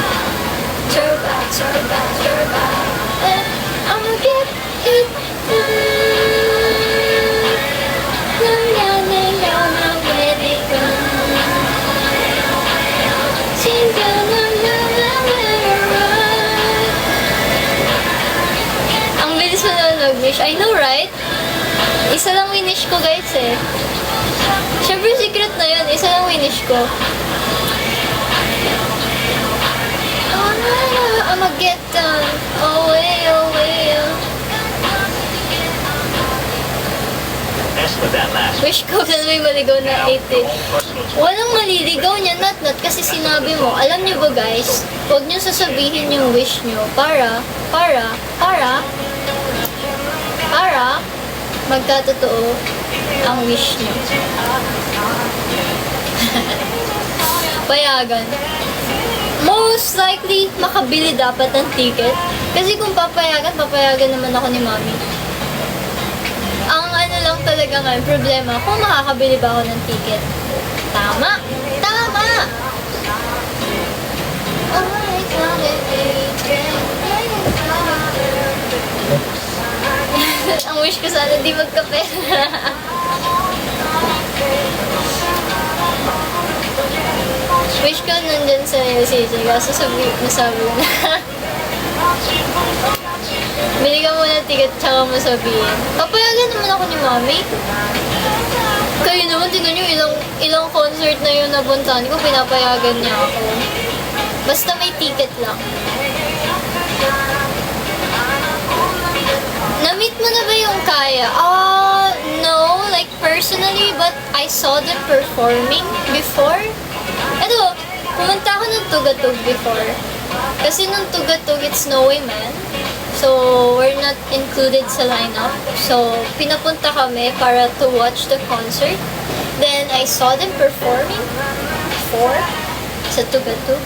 Chirpa, chirpa, chirpa. I'ma get it. Ang bilis mo na nag-wish. I know, right? Isa lang winish ko, guys, eh. Siyempre, secret na yun. Isa lang winish ko. I'ma get done. Away, away. As for that last Wish ko na may maligaw na 80. Walang maliligaw niya, Nat kasi sinabi mo. Alam niyo ba, guys? Huwag niyo sasabihin yung wish niyo para magkatotoo ang wish niyo. Payagan. Most likely, makabili dapat ng ticket. Kasi kung papayagan naman ako ni Mami. Ang ano lang talaga nga, problema, kung makakabili ba ako ng ticket. Tama! Tama! Ang wish ko sana di magkapera. Wish ko nandyan sa CJ, kaso nasabi ko na. Bili ka muna ticket tsaka mo sabihin. Papayagan naman ako ni Mami. Kayo naman, tingnan nyo, ilang concert na yung nabuntahan ko, pinapayagan niya ako. Basta may ticket lang. Na-meet mo na ba yung Kaya? No, like personally, but I saw them performing before. Eto, pumunta ako ng Tugatog before. Kasi nung Tugatog, it's No Way Man. So, we're not included sa lineup. So, pinapunta kami para to watch the concert. Then, I saw them performing before sa Tugatog.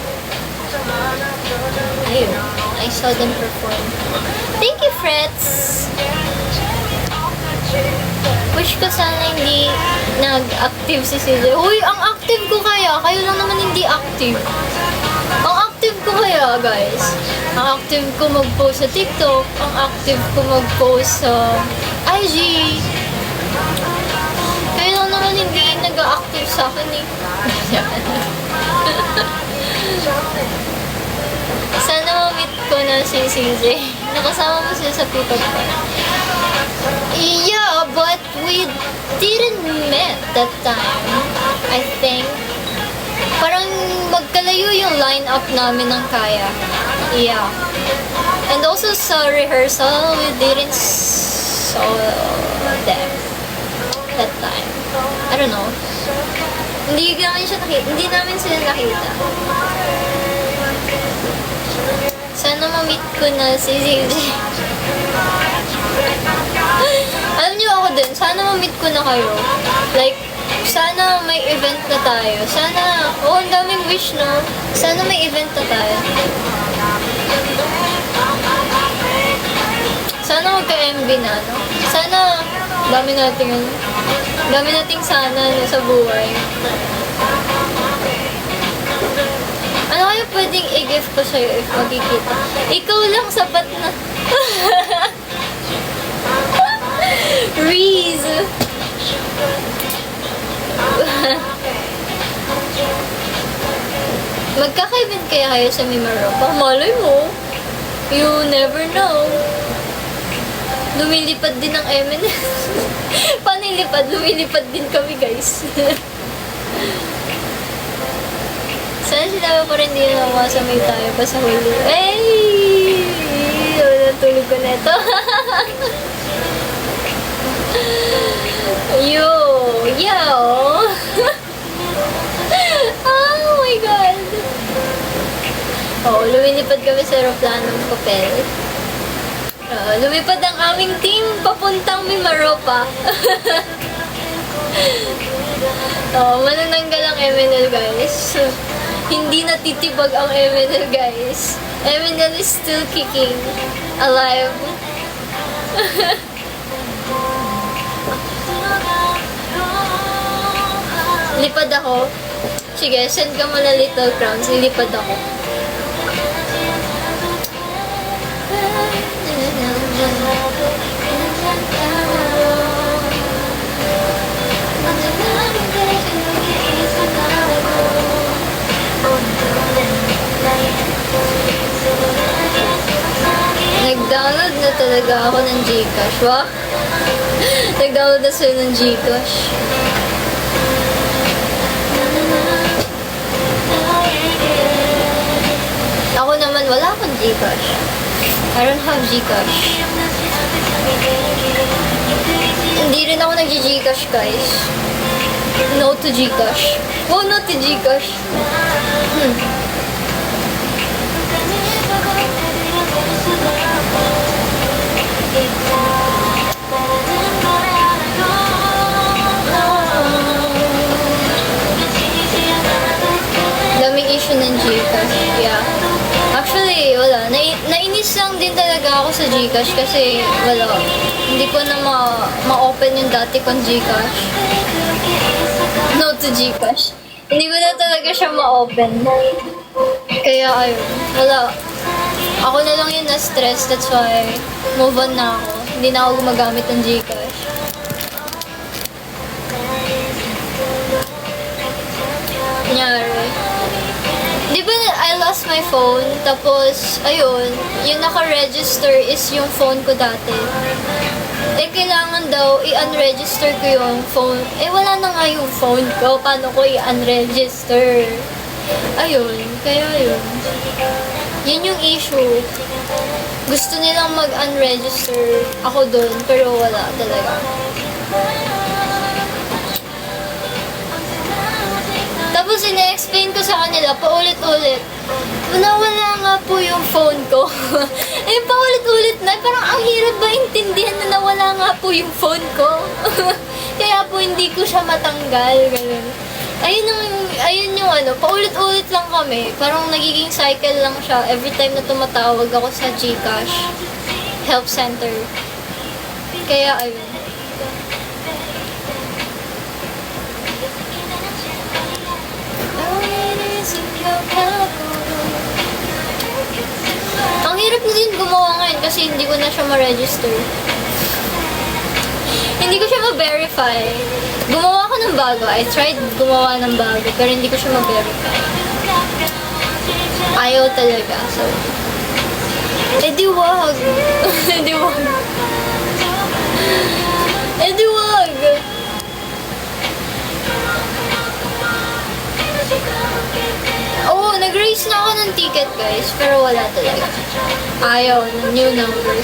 Ayun, I saw them perform. Thank you, Frets! Wish ko sana hindi nag-active si CJ. Uy, ang active ko kaya. Kayo lang naman hindi active. Ang active ko kaya, guys. Ang active ko mag-post sa TikTok. Ang active ko mag-post sa IG. Kayo lang naman hindi nag-active sa akin eh. Sana ma-meet ko na si CJ. Nakasama mo siya sa P-pop ko. Yeah, but we didn't met that time. I think. Parang magkalayo yung line-up namin ng Kaya. Yeah. And also sa rehearsal, we didn't saw them that time. I don't know. Hindi namin sila nakita. Sana ma-meet ko na si CJ. Alam niyo ako din, sana ma-meet ko na kayo. Like, sana may event na tayo. Sana, ang daming wish, no? Sana may event na tayo. Sana magka-MB na, no? Sana, dami nating sana no, sa buhay. Ano kaya pwedeng i-gift ko sa'yo if magkikita? Ikaw lang sapat na. Reese! Magkaka-event kaya kayo sa Mimaro? Malay mo. You never know. Lumilipad din ang M&S. Paano ilipad? Lumilipad din kami, guys. Sana sinabi ko rin din na masamay tayo pa sa huli. Hey! Natulog ko na ito. Yo! Oh my God! Oh, lumilipad kami sa aeroplanong papel. Lumipad ang aming team papuntang Mimaropa. Manananggal ang MNL, guys. Hindi natitibag ang MNL, guys. MNL is still kicking. Alive. Lipad ako. Sige, send ka mo na Little Crowns. Lilipad ako. Nag-download na talaga ako ng Gcash. Wow! Nag-download na sila ng Gcash. Ako naman, wala akong Gcash. I don't have Gcash. Hindi rin ako nag-Gcash, guys. No to Gcash. Oh, no to Gcash. Daming issue ng Gcash. Yeah. Actually, wala. Nainis lang din talaga ako sa Gcash kasi wala. Hindi ko na ma-open yung dati kong Gcash. No to Gcash. Hindi ko na talaga siya ma-open. Kaya ayun, wala. Ako na lang yung na-stress. That's why, move on na ako. Hindi na ako gumagamit ng Gcash. Kunyari. Di ba I lost my phone, tapos, ayun, yung naka-register is yung phone ko dati. Eh, kailangan daw i-unregister ko yung phone. Eh, wala na nga yung phone ko. Paano ko i-unregister? Ayun, kaya yun. Yun yung issue. Gusto nilang mag-unregister ako dun, pero wala talaga. Tapos, ina-explain ko sa kanila, paulit-ulit. Nawala nga po yung phone ko. Eh, paulit-ulit na. Parang ang hirap ba intindihan na nawala nga po yung phone ko? Kaya po hindi ko siya matanggal. Ganun. Ayun yung ano, paulit-ulit lang kami. Parang nagiging cycle lang siya every time na tumatawag ako sa GCash Help Center. Kaya ayun. Ang hirap na din gumawa ngayon kasi hindi ko na siya ma-register. Hindi ko siya ma-verify. Gumawa ko ng bago. I tried gumawa ng bago pero hindi ko siya ma-verify. Ayaw talaga. So, di wag. Di wag. Di wag. Oo, nag-raise na ako ng ticket, guys. Pero wala talaga. Ayaw ng new number.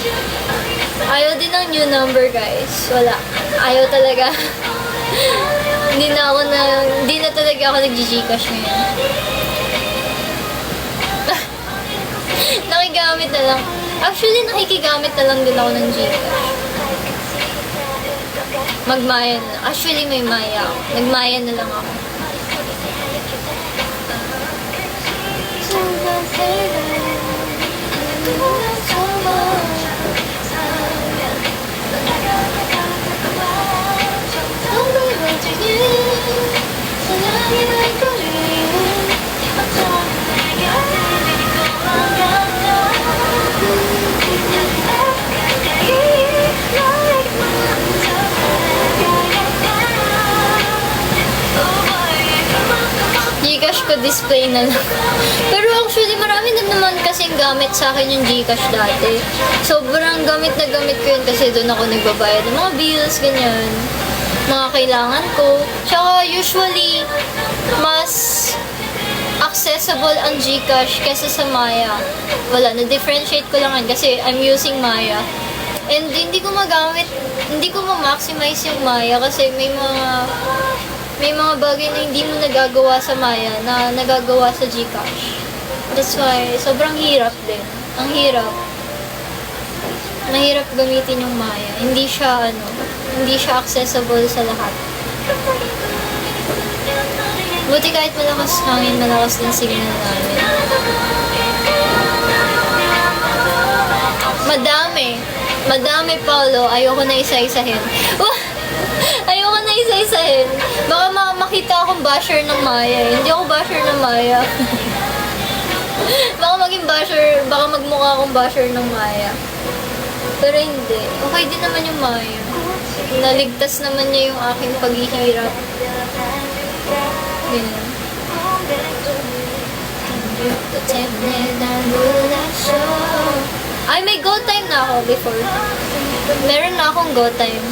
Ayaw din ng new number, guys. Wala. Ayaw talaga. Hindi na talaga ako nag-Gcash ngayon. Nakigamit na lang. Actually, nakikigamit na lang din ako ng Gcash. Magmaya na. Actually, may maya ako. Nagmaya na lang ako. Gcash ko display na lang. Pero actually, marami na naman kasing gamit sa akin yung Gcash dati. Sobrang gamit na gamit ko yun kasi doon ako nagbabayad ng mga bills, ganyan. Mga kailangan ko. Tsaka usually, mas accessible ang Gcash kesa sa Maya. Wala, na-differentiate ko lang yan kasi I'm using Maya. And hindi ko magamit, hindi ko ma-maximize yung Maya kasi may mga bagay na hindi mo nagagawa sa Maya na nagagawa sa Gcash. That's why, sobrang hirap din. Ang hirap. Mahirap gamitin yung Maya. Hindi siya accessible sa lahat. Buti kahit malakas hangin, malakas din signal namin. Madami, Paolo. Ayoko na isa-isahin. Ayoko na isa-isahin. Baka makita akong basher ng Maya. Hindi ako basher ng Maya. Baka magmukha akong basher ng Maya. Pero hindi. Okay din naman yung Maya. Naligtas naman niya yung aking paghihirap. Ganyan. Ay, may go time na ako before. Meron na akong go time.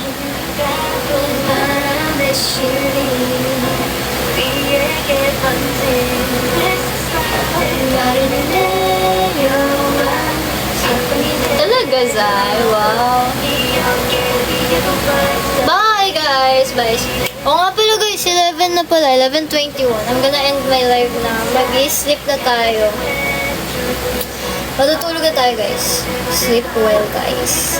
Talaga, Zay. Wow. Bye, guys. Bye. Oo nga pala, guys. 11 na pala. 11:21. I'm gonna end my live na. Mag-sleep na tayo. Matutulog na tayo, guys. Sleep well, guys.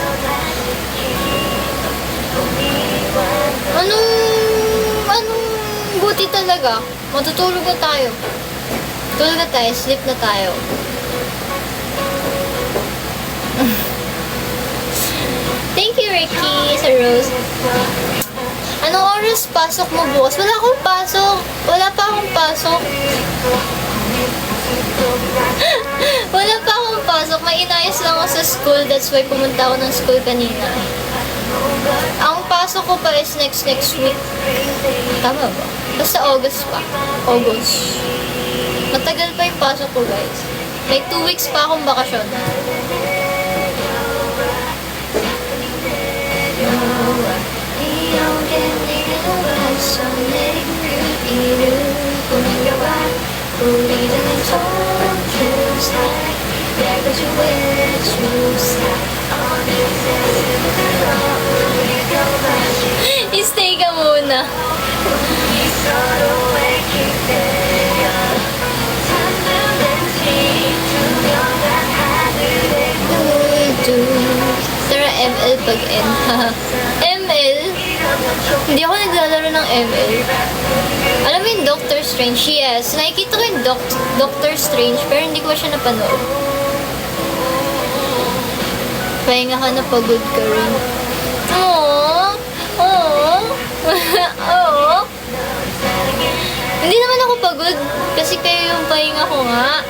Anong buti talaga? Matutulog na tayo. Tulog na tayo. Sleep na tayo. Thank you, Ricky, sa rose. Anong oras pasok mo bukas? Wala akong pasok. Wala pa akong pasok. Wala pa akong pasok. May inayos lang ako sa school. That's why pumunta ako ng school kanina. Ang pasok ko pa is next week. Tama ba? Basta August pa. August. Matagal pa yung pasok ko, guys. May 2 weeks pa akong bakasyon. Stay ka muna. pag N. ML? Hindi ako naglalaro ng ML. Alam mo yung Doctor Strange? Yes, nakikita ko yung Doctor Strange, pero hindi ko siya napanood. Pahinga ka na, pagod ka rin. Aww! Aww! Aww! Hindi naman ako pagod, kasi kayo yung pahinga ko nga.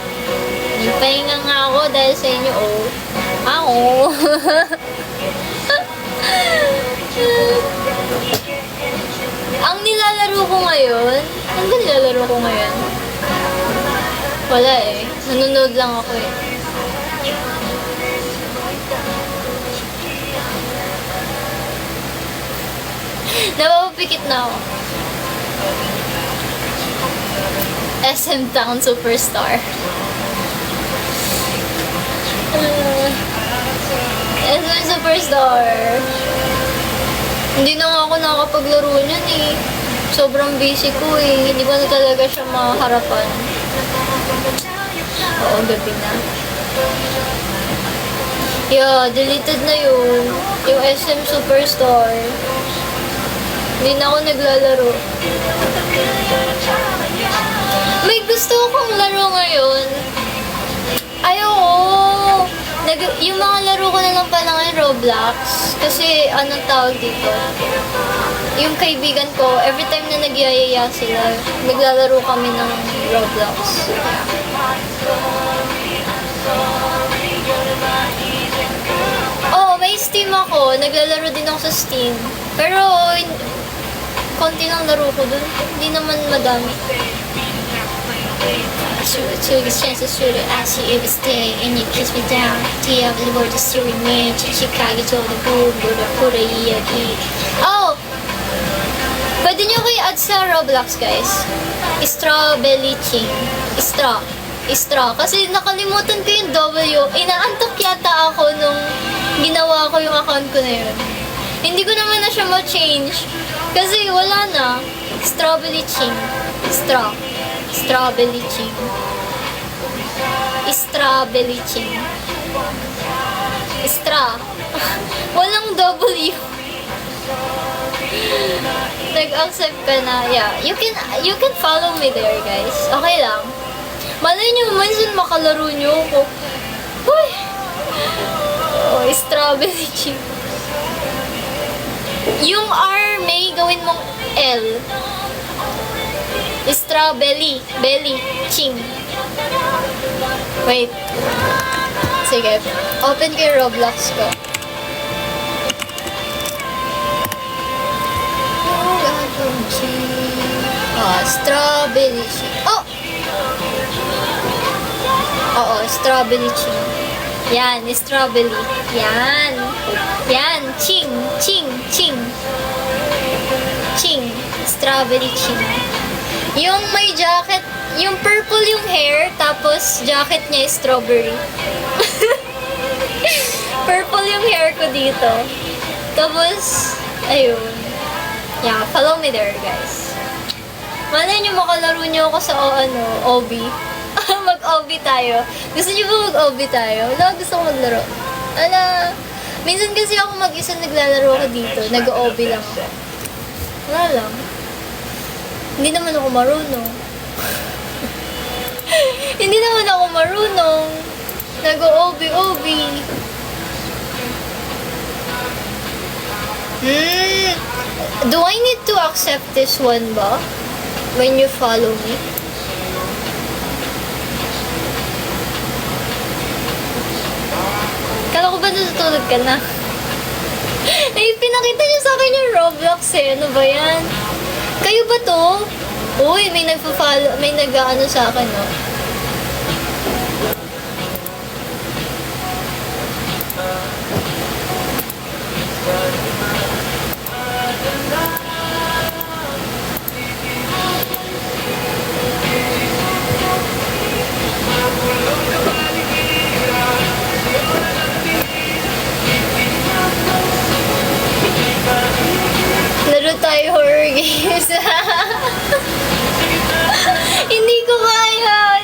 Pahinga nga ako dahil sa inyo, oh. Ako. Ang nilalaro ko ngayon, ano ba nilalaro ko ngayon? Wala eh. Nanonood lang ako eh. Napapapikit na ako. SM Town Superstar. SM Superstar. Hindi na nga ako nakapaglaro niyan eh. Sobrang busy ko eh. Hindi ko na talaga siya maharapan. Oo, gabi na. Yeah, deleted na yun. Yung SM Superstar. Hindi na ako naglalaro. May gusto akong laro ngayon. Ayoko. Yung mga laro ko na lang pala ngayon, Roblox. Kasi, anong tawag dito? Yung kaibigan ko, every time na nagyayaya sila, naglalaro kami ng Roblox. Oh, may Steam ako. Naglalaro din ako sa Steam. Pero, konti lang laro ko dun. Hindi naman madami. Took his chances through the ice every day, and you kiss me down. Diablo word the story man, Chicago told the boom, pura iyagi. Oh! Pwede nyo kayo add sa Roblox, guys. Strawberry Ching. Istra. Kasi nakalimutan ko yung W. Inaantok yata ako nung ginawa ko yung account ko na yun. Hindi ko naman na siya ma-change. Kasi wala na. Strawberry Ching. Strawberry Ching. Strawberry Ching. Istra. Walang W. Nag-accept ka na. Yeah. You can follow me there, guys. Okay lang. Malay nyo, minsan makalaro nyo ako. Uy! Oh, Strawberry Ching. Yung R, may gawin mong L. Strawberry, belly, ching. Wait. Sige. Open ko yung Roblox ko. Strawberry ching. Oh! Oo, strawberry ching. Yan, strawberry. Yan. Yan, ching. Strawberry ching. Yung may jacket, yung purple yung hair, tapos jacket niya is strawberry. Purple yung hair ko dito. Tapos, ayun. Yeah, follow me there, guys. Malay nyo makalaro nyo ako sa OB. Mag-OB tayo. Gusto nyo ba mag-OB tayo? Wala, gusto ko maglaro. Ala, minsan kasi ako mag-isa naglalaro ako dito. Nag-OB lang ako. Wala lang. Hindi naman ako marunong. Hindi naman ako marunong. Nag-OB-OB. Do I need to accept this one ba? When you follow me? Kala ko ba natutulog ka na? Eh, pinakita niyo sa akin yung Roblox eh. Ano ba yan? Kayo ba to? Uy, may nagpa-follow, may nag-ano sa akin, no? Laro tayo horror games. Hindi ko kaya.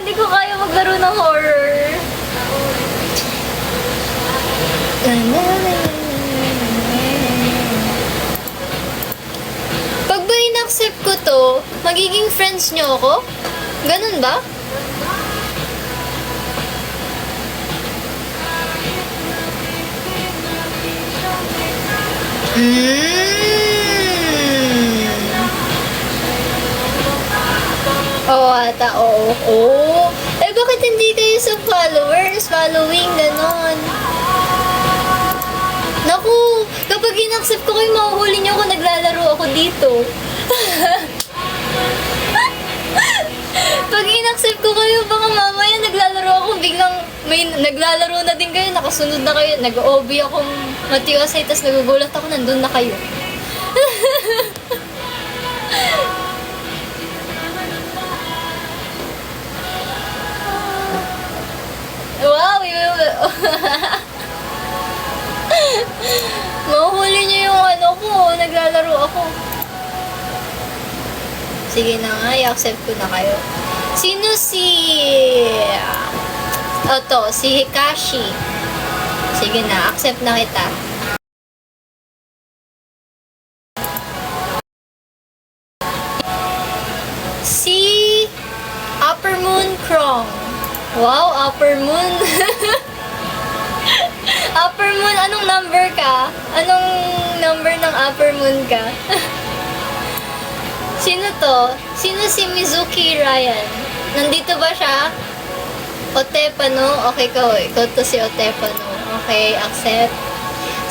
Magiging friends nyo ako? Ganun ba? Oo ata, oo. Oo. Eh, bakit hindi kayo sa followers? Following, ganon. Naku, kapag in-accept ko kayo, mahuhuli niyo ako, naglalaro ako dito. Pag in-accept ko kayo, baka mamaya naglalaro ako, biglang may naglalaro na din kayo, nakasunod na kayo, nag-OB akong matiwasay, tas nagugulat ako, nandun na kayo. Wow! Mahuhuli niyo yung ano ko, naglalaro ako. Sige na nga, i-accept ko na kayo. Sino si... Oto, si Hikashi. Sige na, accept na kita. Si Upper Moon Krong. Wow, Upper Moon. Upper Moon, anong number ka? Anong number ng Upper Moon ka? Sino to? Sino si Mizuki Ryan? Nandito ba siya? Otepano? Okay, ikaw to si Otepano. Okay, accept.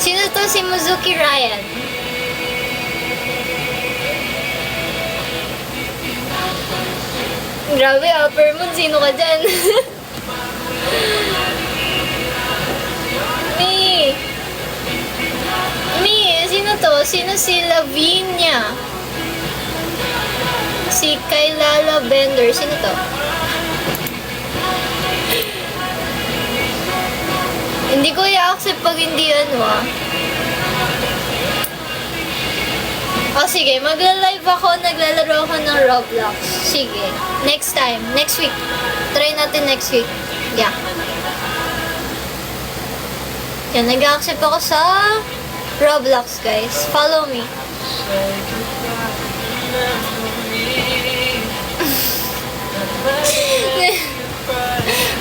Sino to si Mizuki Ryan? Grabe, Upper Moon, sino ka dyan? Sino to? Sino si Lavinia? Si Kailala Bender. Sino to? Hindi ko i-accept pag hindi ano O sige, magla-live ako, naglalaro ako ng Roblox. Sige. Next time. Next week. Try natin next week. Yeah. Yan, nag-accept ako sa Roblox, guys. Follow me.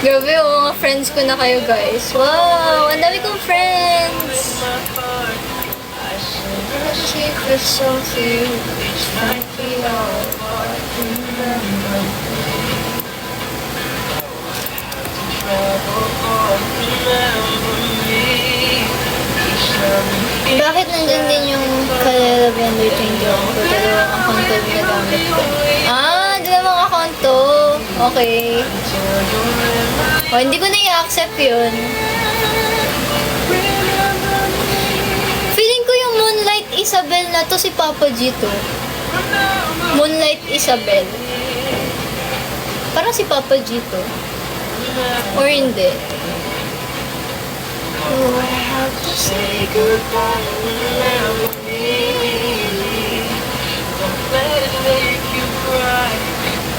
Grabe, mga friends ko na kayo, guys. Wow, ang dami kong friends. Bakit nandun din yung Kalala Blender 21 ko? Dalawang account ko ginagamit ko. Dalawang account to. Okay. Hindi ko na i-accept yun. Feeling ko yung Moonlight Isabel na to si Papa G to. Moonlight Isabel. Parang si Papa G to. Or hindi. Oh, I have to say goodbye. Remember me. Don't let it make you cry.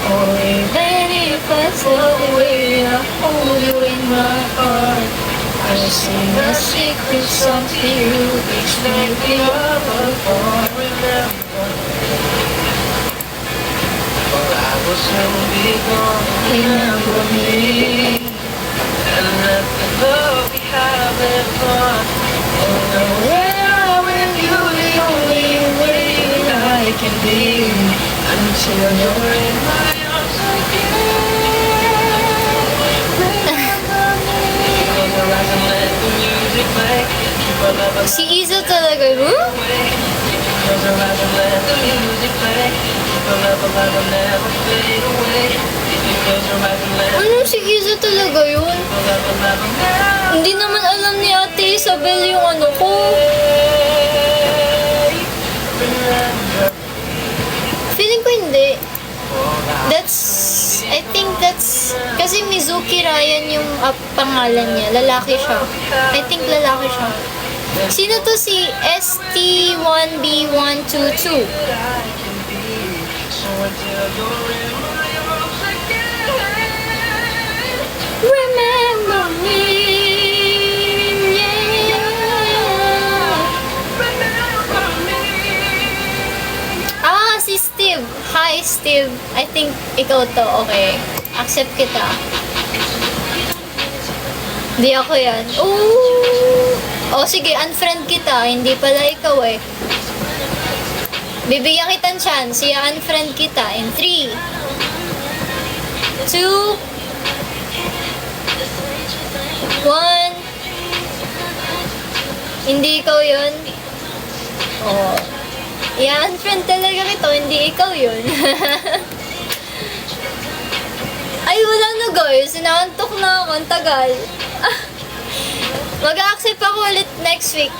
Oh, even if I saw the way I hold you in my heart, I sing a secret song to you each night we are apart. For I will soon be gone. Remember me. And let the love we have live on. Oh, now where with you the only way that I can be until you're in my arms again. Remember me. Close your eyes and let the music play. Keep our love Si Izo talaga, huh? Close your eyes and let the music play. Keep our love alive and never fade away. Close your eyes and let Ano si Izo talaga yun? our love alive and never Hindi naman alam ni Ate Isabel yung ano ko. Feeling ko hindi. I think that's, kasi Mizuki Ryan yung pangalan niya. Lalaki siya. I think lalaki siya. Sino to si ST1B122? Remember me. Si Steve. Hi, Steve. think ikaw to, okay. Accept kita. Hindi ako yan. Ooh! O sige, unfriend kita. Hindi pala ikaw eh. Bibigyan kita ng chance. I-unfriend kita in 3, 2, 1. Hindi ikaw yun. Oh. I-unfriend talaga kita. Hindi ikaw yun. Ay, wala na guys. Inaantok na ako. Ang tagal. Mag-accept ako ulit next week.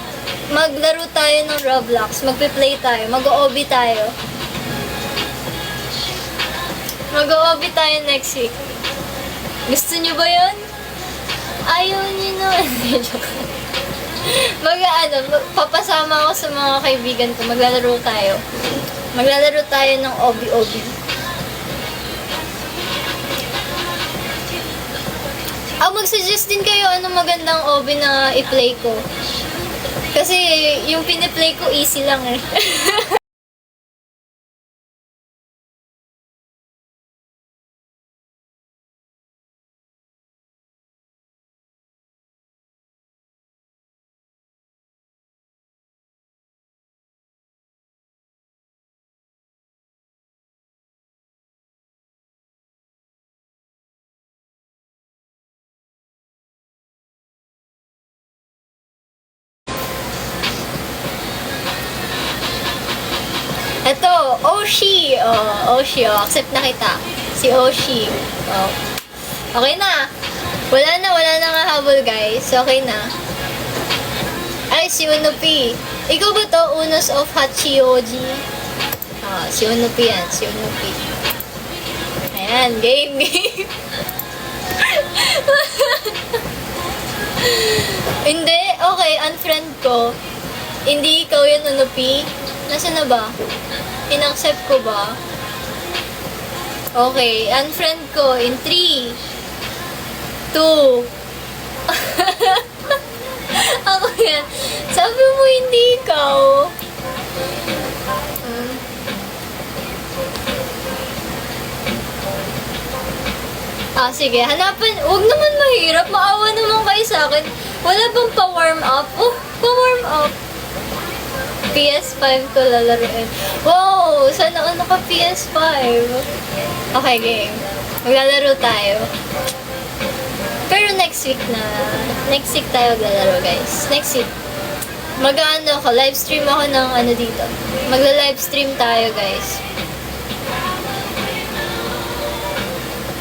Maglaro tayo ng Roblox. Magpe-play tayo. Mag-OB tayo. Mag-OB tayo next week. Gusto nyo ba yun? Ayaw nyo naman. Joke. Papasama ako sa mga kaibigan ko. Maglalaro tayo. Maglalaro tayo ng OB-OB. Mag-suggest din kayo anong magandang OB na i-play ko. Kasi yung piniplay ko easy lang eh. Ito, Oshi. Oh, Oshi. Oh, accept na kita. Si Oshi. Oh. Okay na. Wala na nga habol guys. Okay na. Ay, si Unupi. Ikaw ba to? Unos of Hachioji. Si Unupi yan. Si Unupi. Ayan, game. Hindi. Okay, unfriend ko. Hindi ikaw yan, Unupi. Nasaan na ba? In-accept ko ba? Okay, unfriend ko in 3, 2. Ako yan. Sabi mo hindi ikaw. Sige. Hanapan. Huwag naman mahirap. Maawa naman kayo sa akin. Wala bang pa-warm up? Oh, pa-warm up. PS5 ko lalaroin. Wow! Sana ako naka PS5. Okay, game. Maglalaro tayo. Pero next week na. Next week tayo maglalaro, guys. Next week. Mag-ano ako, livestream ako ng ano dito. Magla-livestream tayo, guys.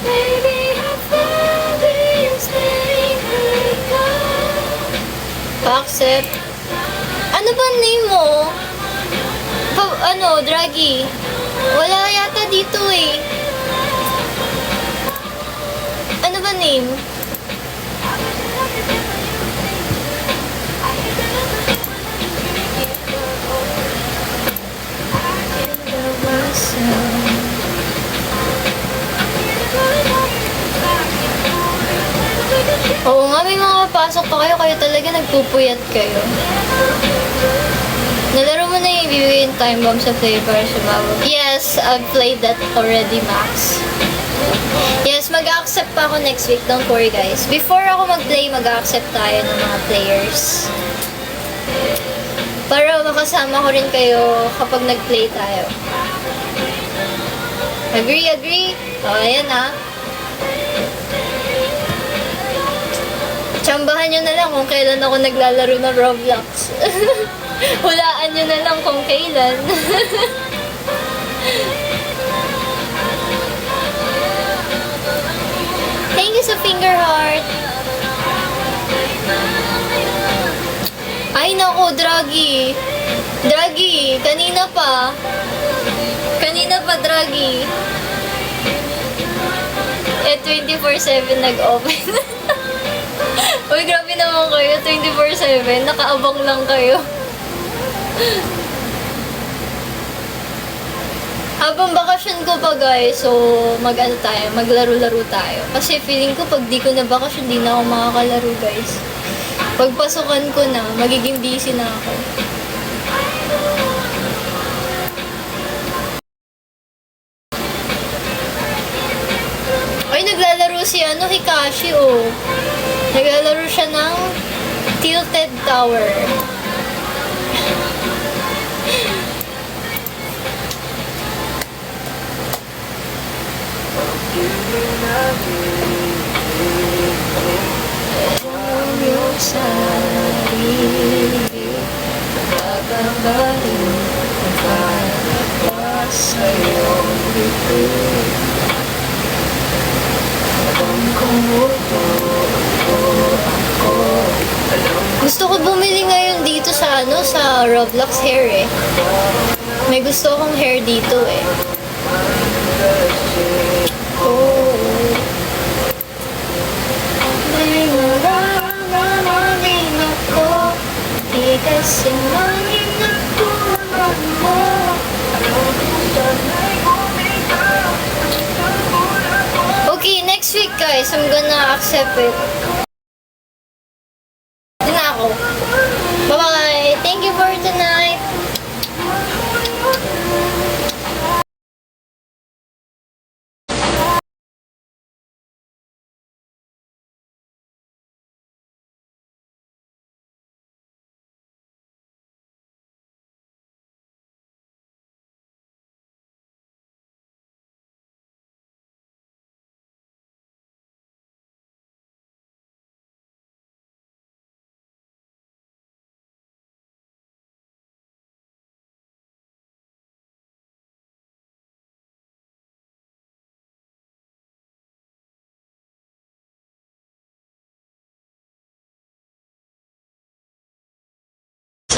Baby, how far do you stay? Pa-accept. Ano ba name mo? Draggy. Wala yata dito eh. Ano ba name? Oo nga, may mga pasok pa kayo. Kayo talaga nagpupuyat kayo. Nalaro mo na yung bibigyan time bomb sa flavor sumabog. Yes, I've played that already, Max. Yes, mag-accept pa ako next week. Don't worry, guys. Before ako mag-play, mag-accept tayo ng mga players. Para makasama ko rin kayo kapag nag-play tayo. Agree? Ayan ha. Tsambahan nyo na lang kung kailan ako naglalaro ng Roblox. Hulaan nyo na lang kung kailan. Thank you sa finger heart. Ay nako, Draggy. Draggy, kanina pa, Draggy. 24/7 nag-open. Uy, grabe naman kayo. 24/7. Nakaabang lang kayo. Habang bakasyon ko pa guys, so maglaro-laro tayo. Kasi feeling ko pag di ko na bakasyon, di na ako makakalaro guys. Pagpasukan ko na, magiging busy na ako. naglalaro si Hikashi, oh. Naglalaro siya ng Tilted Tower. Yung sarili, tatanggapin para sa'yo ito. Alam kong gusto ko bumili ngayon dito sa sa Roblox hair eh. May gusto akong hair dito eh. Oh. May nararamdaman din ako, di kasi mangin na tulad mo. Okay, next week guys, I'm gonna accept it. Yun na ako. Bye-bye! Thank you for tonight!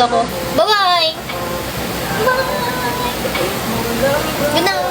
Ako. Bye-bye! Bye! Good night!